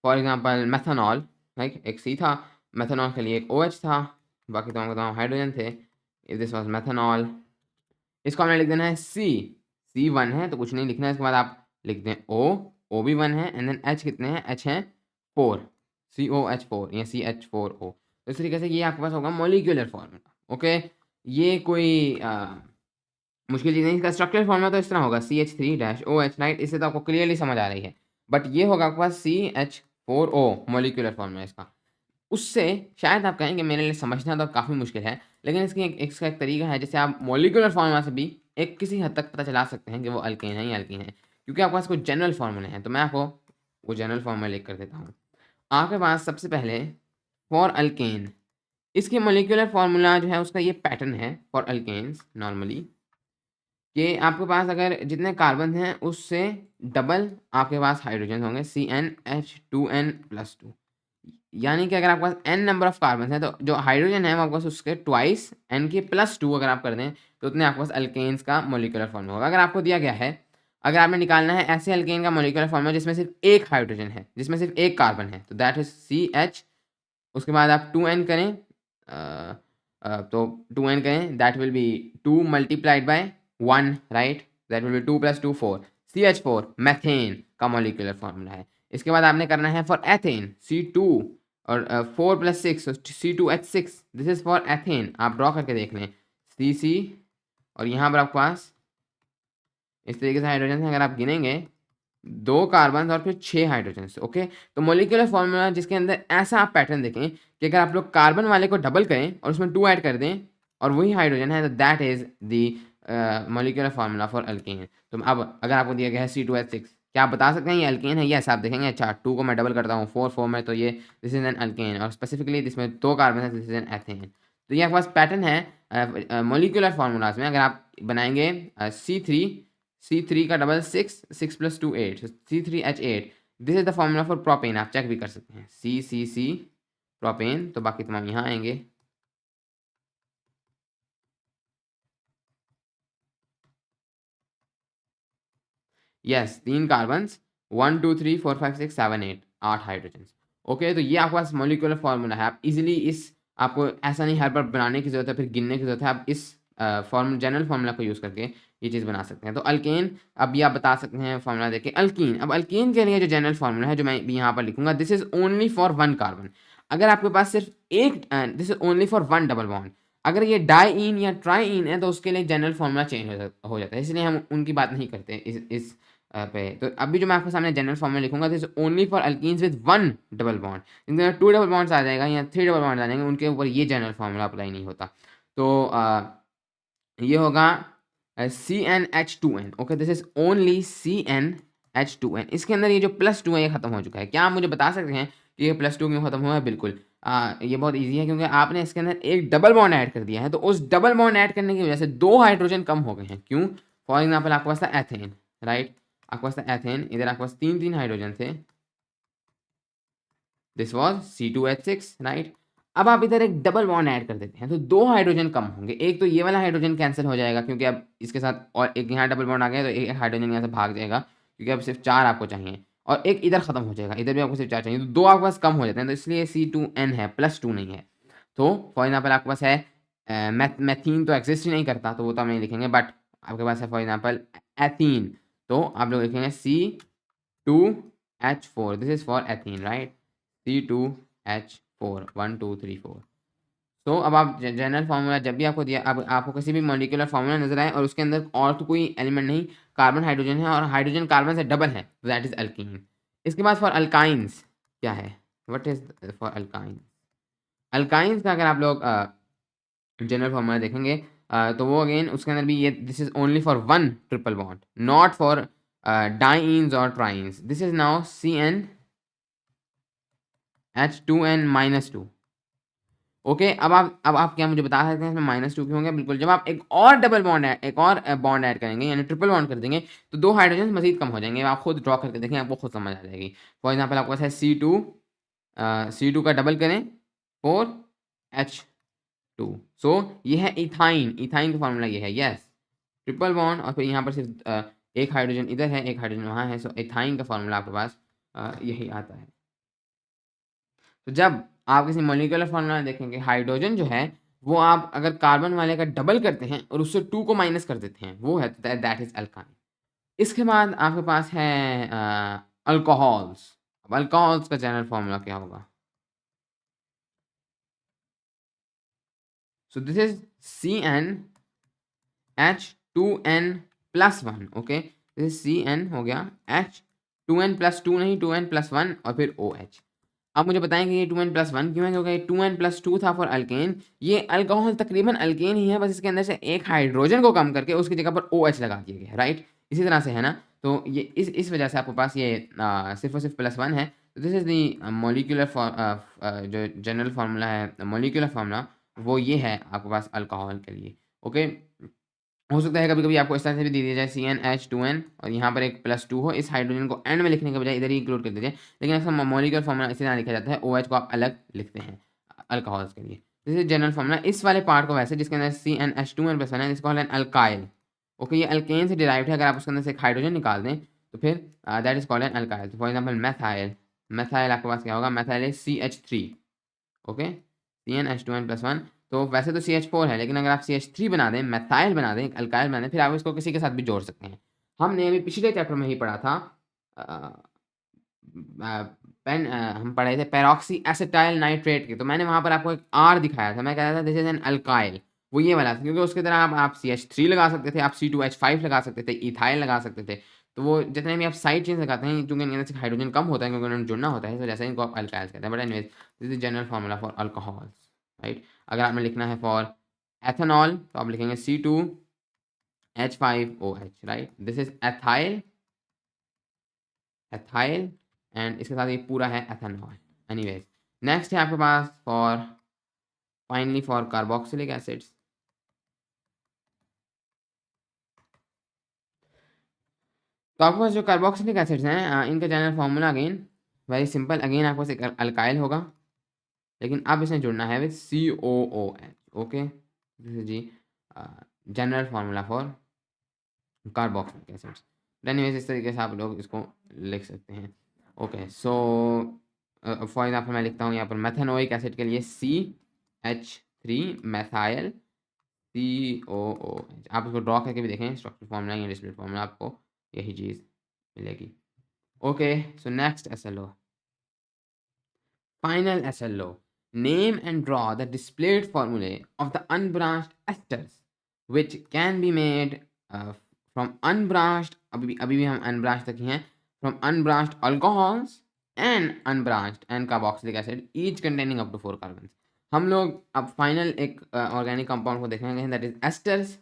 फॉर एग्जांपल मेथनॉल, लाइक एक C था, मेथनॉल के लिए एक OH था, बाकी तमाम हाइड्रोजन थे, इफ दिस वाज मेथनॉल, इसको हमने लिख देना है C1 है तो कुछ नहीं लिखना है। इसके बाद आप लिख दें O भी 1 है, एंड देन H कितने हैं, H हैं 4, COH4 या CH4O। तो इस तरीके से ये आपके पास होगा मॉलिक्यूलर फॉर्मूला। ओके, ये कोई मुश्किल चीज़ नहीं। इसका स्ट्रक्चरल फॉर्मूला तो इस तरह होगा CH3-OH, राइट। इससे तो आपको क्लियरली समझ आ रही है। बट ये होगा आपके पास CH4O मॉलिक्यूलर फॉर्मूला इसका। उससे शायद आप कहें कि मेरे लिए समझना तो काफ़ी मुश्किल है, लेकिन इसका एक तरीका है जिससे आप मॉलिक्यूलर फार्मूला से भी एक किसी हद तक पता चला सकते हैं कि वो अल्केन है या अल्कीन है, क्योंकि आपके पास कुछ जनरल फार्मूले हैं। तो मैं आपको वो जनरल फार्मूला लिख कर देता हूँ आपके पास। सबसे पहले फॉर अल्केन, इसके मॉलिक्यूलर फार्मूला जो है उसका ये पैटर्न है फॉर अल्केन्स नॉर्मली, कि आपके पास अगर जितने कार्बन हैं उससे डबल आपके पास हाइड्रोजन होंगे, CnH2n+2। यानी कि अगर आपके पास n नंबर ऑफ कार्बन है तो जो हाइड्रोजन है वो आपके पास उसके ट्वाइस n के +2 अगर आप कर दें तो उतने आपके पास अल्केन्स का मॉलिक्यूलर फॉर्मूला होगा। अगर आपको दिया गया है, अगर आपने निकालना है ऐसे अल्केन का मॉलिक्यूलर फॉर्मूला जिसमें सिर्फ एक हाइड्रोजन है, जिसमें सिर्फ एक कार्बन है, तो दैट इज CH, उसके बाद आप 2n करें, तो 2n करें, that will B 2 multiplied by 1, right, that will B 2 + 2 4, CH4 methane का मॉलिक्यूलर फॉर्मूला है। इसके बाद आपने करना है फॉर एथेन C2 और 4 + 6 C2H6, this is for ethane. आप ड्रॉ करके देख लें CC, और यहाँ पर आपके पास इस तरीके से हाइड्रोजन है। अगर आप गिनेंगे 2 कार्बन और फिर 6 हाइड्रोजन। ओके, तो मॉलिक्यूलर फॉर्मूला जिसके अंदर ऐसा आप पैटर्न देखें कि अगर आप लोग कार्बन वाले को डबल करें और उसमें 2 ऐड कर दें और वही हाइड्रोजन है, तो that is the molecular formula for alkane. तो अब अगर आपको दिया गया है C2H6, क्या आप बता सकते हैं ये अल्केन है? यस, आप देखेंगे, अच्छा 2 को मैं डबल करता हूँ 4 में, तो ये दिस इज एन अल्केन, और स्पेसिफिकली इसमें 2 कार्बन है, दिस इज एन एथेन। तो ये आपके पास पैटर्न है मॉलिक्यूलर फार्मूलाज में। अगर आप बनाएंगे C3 का double 6 + 2 8, C3H8, this is the formula for propane. आप चेक भी कर सकते हैं CCC प्रोपेन, तो बाकी तमाम यहाँ आएंगे। Yes, 3 carbon, 1 2 3 4 5 6 7 8, 8 hydrogen. ओके, तो ये आपके पास मॉलिक्यूलर फार्मूला है। आप इजीली इस, आपको ऐसा नहीं हर बार बनाने की जरूरत है फिर गिनने की जरूरत है, आप इस जनरल फार्मूला को यूज़ करके ये चीज़ बना सकते हैं। तो अल्केन अब ये आप बता सकते हैं फार्मूला देके। अल्कीन, अब अल्कीन के लिए जो जनरल फार्मूला है जो मैं भी यहाँ पर लिखूंगा, this is only for 1 carbon. अगर आपके पास सिर्फ एक, this is only for 1 double bond. अगर ये डाईइन या ट्राईइन है तो उसके लिए जनरल फार्मूला चेंज हो जाता है, इसलिए हम उनकी बात नहीं करते इस पे। तो अभी जो मैं आपके सामने जनरल फॉर्मूला लिखूंगा, this only for alkenes with 1 double bond. जिनके 2 डबल बॉन्ड्स आ जाएगा या 3 डबल बॉन्ड्स आ जाएंगे, उनके ऊपर ये जनरल फार्मूला अप्लाई नहीं होता। तो ये होगा CnH2n। Okay, this is only CnH2n। इसके अंदर ये जो +2 है ये खत्म हो चुका है। क्या आप मुझे बता सकते हैं कि ये +2 क्यों खत्म हुआ है? बिल्कुल, ये बहुत ईजी है, क्योंकि आपने इसके अंदर एक डबल बॉन्ड ऐड कर दिया है, तो उस डबल बॉन्ड ऐड करने की वजह से 2 हाइड्रोजन कम हो गए हैं। क्यों? फॉर एग्जाम्पल आपके पास था एथेन, राइट, आपके पास था एथेन, इधर आपके पास 3 हाइड्रोजन थे, दिस वॉज C2H6, राइट। अब आप इधर एक डबल बॉन्ड ऐड कर देते हैं तो 2 हाइड्रोजन कम होंगे। एक तो ये वाला हाइड्रोजन कैंसिल हो जाएगा, क्योंकि अब इसके साथ और एक यहाँ डबल बॉन्ड आ गया, तो एक हाइड्रोजन यहाँ से भाग जाएगा, क्योंकि अब सिर्फ 4 आपको चाहिए, और एक इधर खत्म हो जाएगा, इधर भी आपको सिर्फ 4 चाहिए, तो 2 आपके पास कम हो जाते हैं, तो इसलिए C2n है, +2 नहीं है। तो फॉर एग्जाम्पल आपके पास है मैथीन, तो एग्जिस्ट ही नहीं करता, तो वो तो हम नहीं लिखेंगे, बट आपके पास है फॉर एग्जाम्पल एथीन, तो आप लोग लिखेंगे C2H4, this is for ethene, right, C2H4। 4 1 2 3 4। तो अब आप जनरल फार्मूला जब भी आपको दिया, अब आपको किसी भी मॉलिक्यूलर फार्मूला नजर आए और उसके अंदर और तो कोई एलिमेंट नहीं, कार्बन हाइड्रोजन है और हाइड्रोजन कार्बन से डबल है, दैट इज अल्कीन। इसके बाद फॉर अल्काइंस क्या है, what is for alkynes? Alkynes का अगर आप लोग जनरल फार्मूला देखेंगे तो वो अगेन उसके अंदर भी ये this is only for one triple bond, not for dienes और trienes. This is now CnH2n-2। Okay, अब आप क्या मुझे बता सकते हैं इसमें -2 क्यों हो गया? बिल्कुल, जब आप एक और डबल बॉन्ड एक और बॉन्ड ऐड करेंगे यानी ट्रिपल बॉन्ड कर देंगे तो 2 हाइड्रोजन मज़ीद कम हो जाएंगे। आप खुद ड्रॉ करके देखें, आपको खुद समझ आ जाएगी। फॉर एग्जांपल आपके पास है C2 का डबल करें 4H2। सो ये है इथाइन, इथाइन का फार्मूला ये है, यस, ट्रिपल बॉन्ड और फिर यहाँ पर सिर्फ एक हाइड्रोजन इधर है, एक हाइड्रोजन वहाँ है। सो इथाइन का फार्मूला आपके पास यही आता है। तो जब आप किसी मॉलिक्यूलर फार्मूला में देखेंगे हाइड्रोजन जो है वो आप अगर कार्बन वाले का डबल करते हैं और उससे 2 को माइनस कर देते हैं, वो है दैट इज अल्काइन। इसके बाद आपके पास है अल्कोहल्स। अब अल्कोहल्स का जनरल फार्मूला क्या होगा? सो this is CnH2n+1। Okay, this is Cn हो गया H2n+2 नहीं 2n+1 और फिर OH। अब मुझे बताएं कि ये 2n+1 क्यों है? क्योंकि 2n+2 था फॉर अल्केन। ये अल्कोहल तकरीबन अल्केन ही है, बस इसके अंदर से एक हाइड्रोजन को कम करके उसकी जगह पर OH लगा दिया गया है, राइट? इसी तरह से है ना, तो ये इस वजह से आपके पास ये सिर्फ और सिर्फ +1 है। तो दिस इज दी मॉलिक्यूलर जो जनरल फार्मूला है, मॉलिक्यूलर फार्मूला, वो ये है आपके पास अल्कोहल के लिए। ओके, हो सकता है कभी-कभी आपको इस तरह से भी दे दिया जाए CnH2n और यहाँ पर एक +2 हो, इस हाइड्रोजन को एंड में लिखने के बजाय इधर ही इंक्लूड कर दीजिए। लेकिन अक्सर मॉलिक्यूलर फार्मूला इसी तरह लिखा जाता है, OH को आप अलग लिखते हैं अल्कोहल्स के लिए। This is general formula. इस वाले पार्ट को वैसे जिसके अंदर CnH2n+1 है, इसको कॉल्ड एन अल्काइल। ओके, ये अल्केन से डिराइव्ड है, अगर आप उसके अंदर से एक हाइड्रोजन निकाल दें तो फिर that is called an alkyl. For example methyl, methyl आपके पास क्या होगा? Methyl is CH3। Okay, CnH2n+1। तो वैसे तो CH4 है, लेकिन अगर आप CH3 बना दें, मेथाइल बना दें, अल्काइल बना दें, फिर आप इसको किसी के साथ भी जोड़ सकते हैं। हमने अभी पिछले चैप्टर में ही पढ़ा था, हम पढ़े थे पेरोक्सी एसिटाइल नाइट्रेट के, तो मैंने वहाँ पर आपको एक R दिखाया था, मैं कह रहा था दिस इज एन अल्काइल, वो ये वाला था, क्योंकि उसकी तरह आप CH3 लगा सकते थे, आप C2H5 लगा सकते थे, इथाइल लगा सकते थे। तो वो जितने भी आप साइड चेन्स लगाते हैं, चूँकि इनके अंदर से हाइड्रोजन कम होता है क्योंकि उन्होंने जुड़ना होता है, तो जैसे इनको आप अल्काइल्स कहते हैं। But anyways, this is general formula for alcohols, right? अगर आपने लिखना है फॉर एथेनॉल तो आप लिखेंगे C2H5OH, right? This is ethyl, ethyl and इसके साथ ये पूरा है एथेनॉल। एनीवेज, नेक्स्ट है आपके पास for finally for carboxylic acids. तो आपके पास जो कार्बोक्सिलिक एसिड्स हैं इनका general formula again very simple, again आपके पास एक अल्काइल होगा, लेकिन अब इसमें जुड़ना है with COOH। Okay, this is जी general formula for carboxylic acids. Anyways, इस तरीके से आप लोग इसको लिख सकते हैं। ओके, सो फॉर एग्जाम्पल मैं लिखता हूँ यहाँ पर मेथेनोइक एसिड के लिए CH3 मेथाइल COOH। आप इसको ड्रॉ करके भी देखें, स्ट्रक्चर फार्मूला या डिस्प्ले फार्मूला, आपको यही चीज़ मिलेगी। Okay, so next SLO, final SLO। Name and draw the displayed formulae of the unbranched esters which can be made from unbranched, अभी भी हम unbranched तक ही हैं, from unbranched alcohols and unbranched and carboxylic acid each containing up to 4 carbons। हम लोग अब final एक organic compound को देखेंगे, दैट इज एस्टर्स।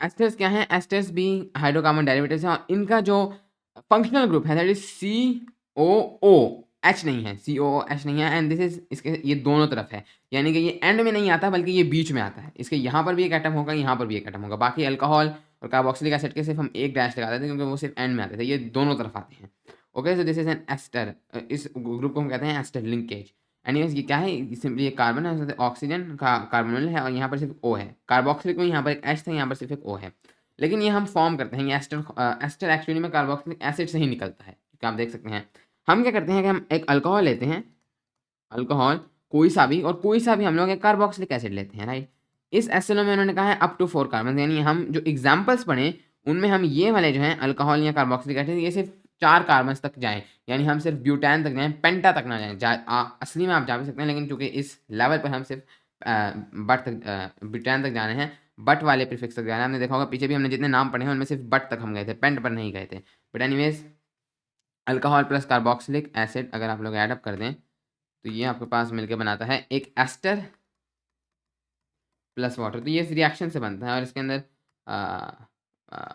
एस्टर्स क्या है? एस्टर्स भी हाइड्रोकार्बन डेरिवेटिव्स हैं और इनका जो फंक्शनल ग्रुप है दैट इज COOH नहीं है, COOH नहीं है, एंड दिस इज इसके ये दोनों तरफ है, यानी कि ये एंड में नहीं आता बल्कि ये बीच में आता है। इसके यहाँ पर भी एक एटम होगा, यहाँ पर भी एक एटम होगा। बाकी अल्कोहल और कार्बोक्सिलिक एसिड के सिर्फ हम एक डैश लगाते थे क्योंकि वो सिर्फ एंड में आते थे, ये दोनों तरफ आते हैं। Okay, so this is an ester, इस ग्रुप को हम कहते हैं एस्टर लिंकेज। एनीवेज, ये क्या है? सिंपली ये कार्बन है, ऑक्सीजन का कार्बोनिल है और यहाँ पर सिर्फ O है। कार्बोक्सिलिक में यहाँ पर एक H था, यहाँ पर सिर्फ एक O है, लेकिन ये हम फॉर्म करते हैं, ये एस्टर एक्चुअली में कार्बोक्सिलिक एसिड से ही निकलता है, क्योंकि आप देख सकते हैं। हम क्या करते हैं कि हम एक अल्कोहल लेते हैं, अल्कोहल कोई सा भी, और कोई सा भी हम लोग एक कार्बोक्सिलिक एसिड लेते हैं, राइट? इस SLO में उन्होंने कहा है अप टू 4 कार्बन, यानी हम जो एग्जाम्पल्स पढ़े उनमें हम ये वाले जो हैं अल्कोहल या कार्बोक्सिलिक एसिड, ये सिर्फ 4 कार्बन्स तक जाएँ, यानी हम सिर्फ ब्यूटेन तक जाएँ, पेंटा तक ना जाएँ। असली में आप जा भी सकते हैं, लेकिन चूँकि इस लेवल पर हम सिर्फ ब्यूटेन तक जाने हैं, बट वाले प्रीफिक्स तक जाना है। आपने देखा होगा पीछे भी हमने जितने नाम पढ़े हैं उनमें सिर्फ बट तक हम गए थे, पेंट पर नहीं गए थे। But anyways alcohol plus carboxylic acid अगर आप लोग ऐड अप कर दें, तो ये आपके पास मिलके बनाता है एक एस्टर प्लस वाटर। तो ये इस रिएक्शन से बनता है और इसके अंदर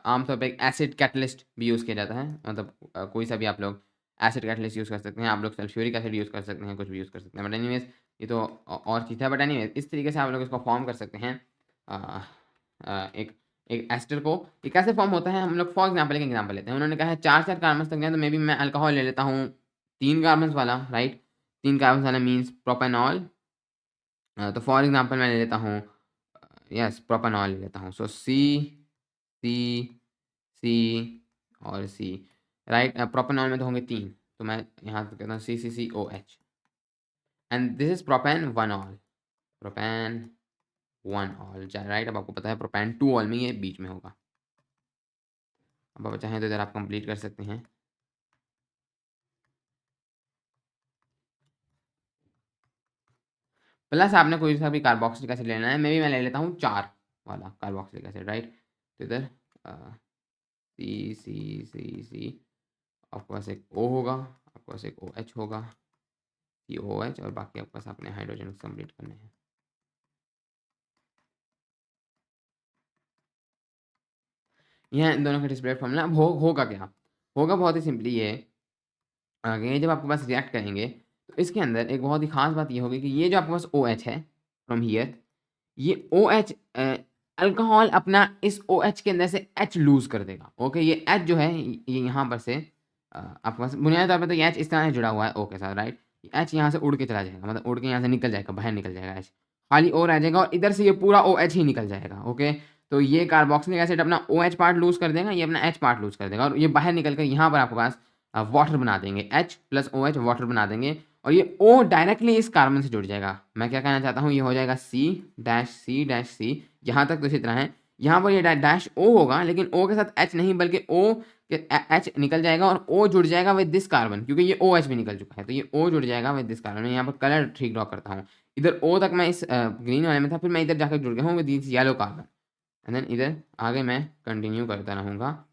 आमतौर पे एक एसिड कैटलिस्ट भी यूज़ किया जाता है। मतलब कोई सा भी आप लोग एसिड कैटलिस्ट यूज़ कर सकते हैं, आप लोग सल्फ्यूरिक एसिड यूज़ कर सकते हैं, कुछ भी यूज़ कर सकते हैं। बट एनीवेज़ ये तो और चीज़ है। बट एनीवेज़ इस तरीके से आप लोग इसको फॉर्म कर सकते हैं। एक एक एस्टर को ये कैसे फॉर्म होता है, हम लोग फॉर एग्जांपल एक एग्जांपल लेते हैं। उन्होंने कहा है 4-4 कार्बन्स तक जाएँ, तो मे बी मैं अल्कोहल ले लेता हूँ 3 कार्बन्स वाला, राइट? 3 कार्बन्स वाला मीन्स प्रोपेनॉल। तो फॉर एग्जांपल मैं ले लेता हूँ यस प्रोपेनॉल ले लेता हूँ। सो सी, सी और सी, राइट? प्रोपेनॉल में तो होंगे 3, तो मैं यहाँ पे कहता हूँ CCCOH and this is propane one ol, propane one ol, right? अब आपको पता है प्रोपेन-2-ऑल में ये बीच में होगा। अब आप चाहें तो इधर आप कंप्लीट कर सकते हैं। प्लस आपने कोई सा भी कार्बोक्सिलिक एसिड लेना है, मे बी मैं ले लेता हूँ 4 वाला कार्बोक्सिलिक एसिड, राइट? तो इधर सी आपके पास एक O होगा, आपके पास एक OH होगा, COOH और बाकी आपके पास अपने हाइड्रोजन कंप्लीट करने हैं। यह इन दोनों का डिस्प्लेड फॉर्मूला। अब होगा क्या? होगा बहुत ही सिंपली ये, आगे जब आपके पास रिएक्ट करेंगे तो इसके अंदर एक बहुत ही खास बात ये होगी कि ये जो आपके पास OH है फ्रॉम हियर, ये OH अल्कोहल अपना इस OH के अंदर से H लूज़ कर देगा। ओके, ये H जो है ये यहाँ पर से आपके पास बुनियादी तौर पे तो ये H इस तरह से जुड़ा हुआ है O के साथ, राइट? H यहाँ से उड़ के चला जाएगा, मतलब उड़ के यहाँ से निकल जाएगा, बाहर निकल जाएगा H, खाली O रह जाएगा और इधर से ये पूरा OH ही निकल जाएगा। ओके, तो ये कार्बोक्सिलिक एसिड अपना OH पार्ट लूज़ कर देगा, ये अपना H पार्ट लूज़ कर देगा और ये बाहर निकल कर यहाँ पर आपके पास वाटर बना देंगे, H प्लस OH वाटर बना देंगे और ये O डायरेक्टली इस कार्बन से जुड़ जाएगा। मैं क्या कहना चाहता हूँ, ये हो जाएगा C-C-C, यहाँ तक तो इसी तरह है। यहाँ पर ये डैश O होगा, लेकिन O के साथ H नहीं बल्कि O के H निकल जाएगा और O जुड़ जाएगा विद दिस कार्बन, क्योंकि ये OH भी निकल चुका है, तो ये O जुड़ जाएगा विद दिस कार्बन। मैं यहाँ पर कलर ठीक ड्रॉ करता हूँ। इधर O तक मैं इस ग्रीन वाले में था, फिर मैं इधर जाकर जुड़ गया हूँ with this yellow carbon and then इधर आगे मैं कंटिन्यू करता रहूँगा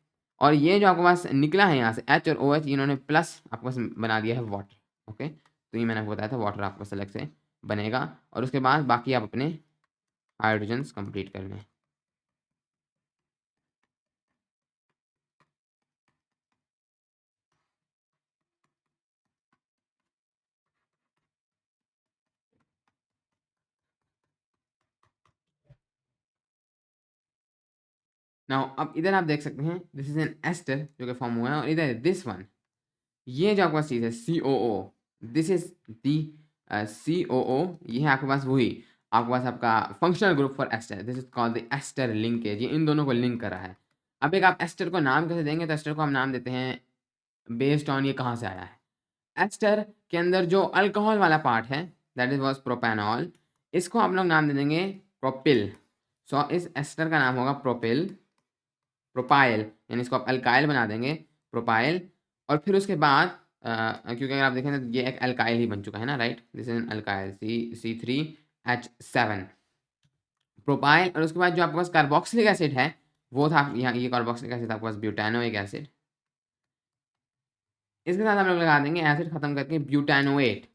और ये जो आपके पास निकला है यहाँ से H और OH, इन्होंने प्लस आपके पास बना दिया है वाटर। ओके, तो ये मैंने आपको बताया था वाटर आपके पास अलग से बनेगा और उसके बाद बाकी आप अपने हाइड्रोजन्स कंप्लीट कर लें। नाउ अब इधर आप देख सकते हैं दिस इज एन एस्टर जो कि फॉर्म हुआ है और इधर दिस वन, ये जो आपके पास चीज़ है COO, this is the COO, ये है आपके पास वही आपके पास आपका functional group for ester, this is called the ester linkage. ये इन दोनों को लिंक कर रहा है। अब एक आप एस्टर को नाम कैसे देंगे, तो एस्टर को हम नाम देते हैं बेस्ड ऑन ये कहाँ से आया है। एस्टर के अंदर जो अल्कोहल वाला पार्ट है दैट इज वॉज प्रोपेनॉल, इसको आप लोग नाम दे देंगे प्रोपिल। सो इस एस्टर का नाम होगा प्रोपाइल, यानी इसको आप अल्काइल बना देंगे प्रोपाइल। और फिर उसके बाद क्योंकि अगर आप देखें तो ये एक अल्काइल ही बन चुका है ना, right? This is N alkyl C3H7 propyl. और उसके बाद जो आपके पास कार्बोक्सिलिक एसिड है वो था यहाँ, ये कार्बोक्सिलिक एसिड आपके पास ब्यूटानोइक एसिड, इसके साथ हम लोग लगा देंगे एसिड खत्म करके ब्यूटानोएट,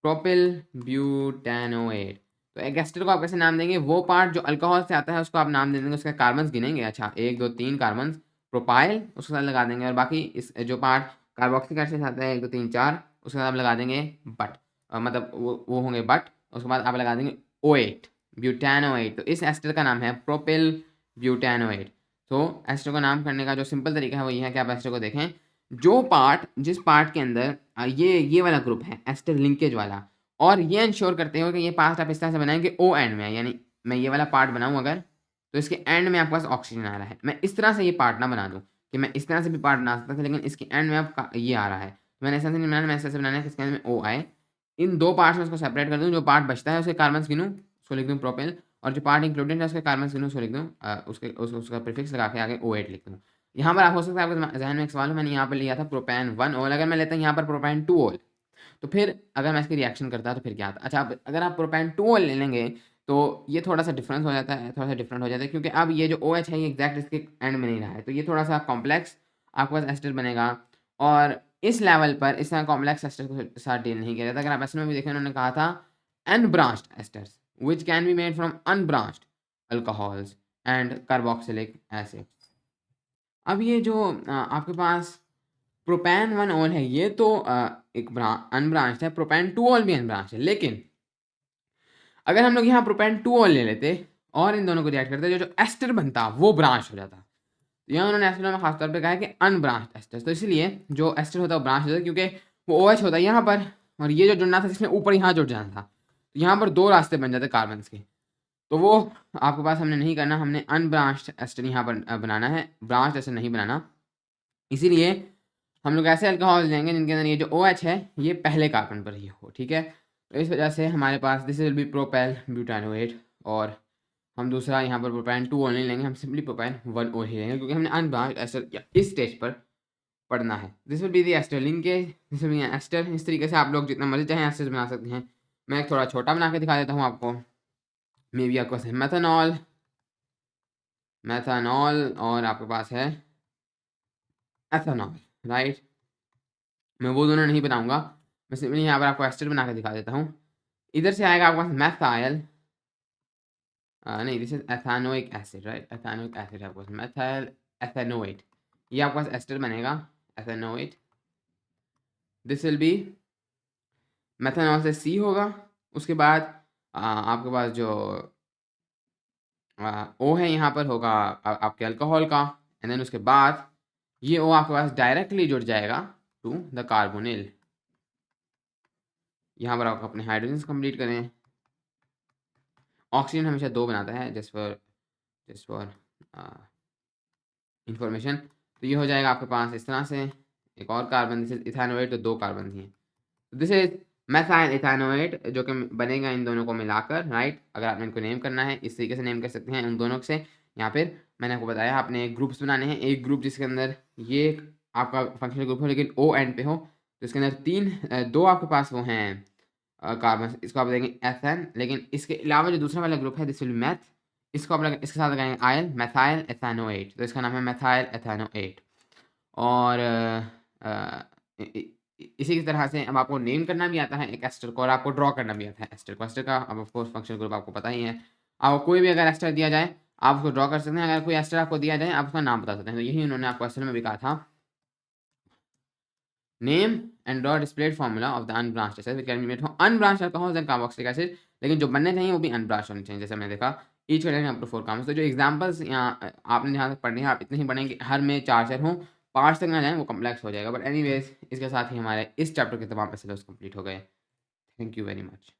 प्रोपिल ब्यूटानोएट। तो एक एस्टर को आप कैसे नाम देंगे, वो पार्ट जो अल्कोहल से आता है उसको आप नाम दे देंगे, उसके कार्बन्स गिनेंगे, अच्छा 1 2 3 कार्बन्स, प्रोपाइल उसके साथ लगा देंगे और बाकी इस जो पार्ट कार्बोक्सिलिक एसिड से आता है 1 2 3 4 उसके साथ आप लगा देंगे बट, मतलब वो होंगे बट, उसके बाद आप लगा देंगे O8 ब्यूटानोएट। तो इस एस्टर का नाम है प्रोपिल ब्यूटानोएट। तो एस्टर को नाम करने का जो सिंपल तरीका है वो ये है कि आप एस्टर को देखें, जो पार्ट जिस पार्ट के अंदर ये वाला ग्रुप है एस्टर लिंकेज वाला, और ये इंश्योर करते हो कि ये पार्ट आप इस तरह से बनाएंगे O एंड में है, यानी मैं ये वाला पार्ट बनाऊं अगर, तो इसके एंड में आपके पास ऑक्सीजन आ रहा है। मैं इस तरह से ये पार्ट ना बना दूं कि मैं इस तरह से भी पार्ट बना सकता था, लेकिन इसके एंड में आपका ये आ रहा है, तो मैंने ऐसा नहीं बनाना, मैं ऐसे बनाना है कि इसके एंड में O आए। इन दो पार्ट्स में उसको सेपरेट कर दूँ, जो पार्ट बचता है उसके कार्बन्स गिनूँ, उसको लिख दूँ प्रोपेल, और जो पार्ट इंक्लूडेड है उसके कार्बन्स गिनूँ, उसको लिख दूँ उसका प्रीफिक्स लगा के आगे O8 लिख दूँ। यहाँ पर आप हो सकता है आपके ज़हन में एक सवाल हो, मैंने यहाँ पर लिया था प्रोपेन 1 ओल, अगर मैं लेता हूँ यहाँ पर प्रोपेन 2 ओल, तो फिर अगर मैं इसकी रिएक्शन करता तो फिर क्या आता? अच्छा, अब अगर आप प्रोपेन 2 ओल ले लेंगे तो ये थोड़ा-सा डिफरेंस हो जाता है, थोड़ा-सा डिफरेंट हो जाता है, क्योंकि अब ये जो OH है ये एग्ज़ैक्ट इसके एंड में नहीं रहा है, तो ये थोड़ा-सा कॉम्प्लेक्स आपके पास एस्टर बनेगा और इस लेवल पर इस तरह कॉम्प्लेक्स एस्टर के साथ डील नहीं किया जाता। अगर आप एस्टर में भी देखें, उन्होंने कहा था unbranched asters which can be made from unbranched alcohols and carboxylic acid. अब ये जो आपके पास प्रोपेन 1 ओल है, ये तो एक अनब्रांच्ड है, प्रोपेन 2 ओल भी अनब्रांच्ड है, लेकिन अगर हम लोग यहाँ प्रोपेन 2 ओल ले लेते और इन दोनों को रिएक्ट करते, जो एस्टर बनता वो ब्रांच हो जाता। यहाँ उन्होंने एस्टर में खास तौर पे कहा है कि अनब्रांच्ड एस्टर, तो इसलिए जो एस्टर होता है वो ब्रांच होता है, क्योंकि वो OH होता है यहाँ पर और ये जो जुड़ना था जिसने ऊपर यहाँ जुड़ जाना था, तो यहाँ पर 2 रास्ते बन जाते कार्बन के, तो वो आपके पास हमने नहीं करना, हमने अनब्रांच्ड एस्टर यहाँ पर बनाना है, ब्रांच्ड एस्टर नहीं बनाना। इसीलिए हम लोग ऐसे अल्कोहल लेंगे जिनके अंदर ये जो OH है ये पहले कार्बन पर ही हो, ठीक है। तो इस वजह से हमारे पास दिस विल बी प्रोपेल ब्यूटानोएट, और हम दूसरा यहाँ पर प्रोपेन 2 ओल नहीं लेंगे, हम सिंपली प्रोपेन 1 ओल ही लेंगे, क्योंकि हमने अनब्रांच्ड एस्टर इस स्टेज पर पढ़ना है। This will be the ester linkage, this will be ester. इस तरीके से आप लोग जितना मर्जी चाहें एस्टर बना सकते हैं। मैं एक थोड़ा छोटा बना के दिखा देता हूँ आपको। मे बी आपके पास है मेथनॉल, मेथनॉल और आपके पास है एथेनॉल, राइट। मैं वो दोनों नहीं बनाऊंगा, मैं सिंपली यहाँ पर आपको एस्टर बना के दिखा देता हूँ। इधर से आएगा आपके पास मैथाइल, नहीं this is ethanoic acid, right, ethanoic acid है आपके पास, मैथाइल एथेनोएट, ये आपके पास एस्टर बनेगा ethanoate. This will B methanol से C होगा, उसके बाद आपके पास जो O है यहाँ पर होगा आपके अल्कोहल का, एंड देन उसके बाद ये O आपके पास डायरेक्टली जुड़ जाएगा टू द कार्बोनिल। यहाँ पर आप अपने हाइड्रोजन कंप्लीट करें। ऑक्सीजन हमेशा 2 बनाता है, जस्ट फॉर इंफॉर्मेशन। तो ये हो जाएगा आपके पास इस तरह से, एक और कार्बन, दिस इज इथेनोएट, तो 2 कार्बन दिए। दिस इज मैथाइल इथेनोएट, जो कि बनेगा इन दोनों को मिलाकर, राइट। अगर आपने इनको नेम करना है इस तरीके से नेम कर सकते हैं उन दोनों से। यहाँ पर मैंने आपको बताया आपने ग्रुप्स बनाने हैं, एक ग्रुप जिसके अंदर ये आपका फंक्शनल ग्रुप हो लेकिन O एंड पे हो, तो इसके अंदर 2 आपके पास वो हैं कार्बन, इसको आप देखेंगे एथेन, लेकिन इसके अलावा जो दूसरा वाला ग्रुप है दिस विल मैथ, इसको आप इसके साथ लगाएंगे आयल, मैथाइल एथेनोएट, तो इसका नाम है मैथाइल एथेनोएट। और इसी की तरह से अब आपको नेम करना भी आता है एक एस्टर को, और आपको ड्रॉ करना भी आता है एस्टर को। एस्टर का अब ऑफ कोर्स फंक्शनल ग्रुप आपको पता ही है। आपको कोई भी अगर एस्टर दिया जाए आप उसको ड्रॉ कर सकते हैं, अगर कोई एस्टर आपको दिया जाए आप उसका नाम बता सकते हैं। तो यही उन्होंने आपको एस्टर में भी कहा था, name and draw displayed formula of the unbranched acid which can be made from unbranched alcohols and carboxylic acid, लेकिन जो बनने चाहिए वो भी अनब्रांच्ड होने चाहिए, जैसे मैंने देखा each containing up to 4 carbons. तो जो एग्जांपल्स यहाँ आपने जहाँ तक पढ़ने हैं आप इतने ही पढ़ेंगे, हर में 4 हों, 5 तक ना जाएँ वो कॉम्प्लेक्स हो जाएगा। बट एनीवेज इसके साथ ही हमारे इस चैप्टर के तमाम सिलेबस कंप्लीट हो गए। Thank you very much.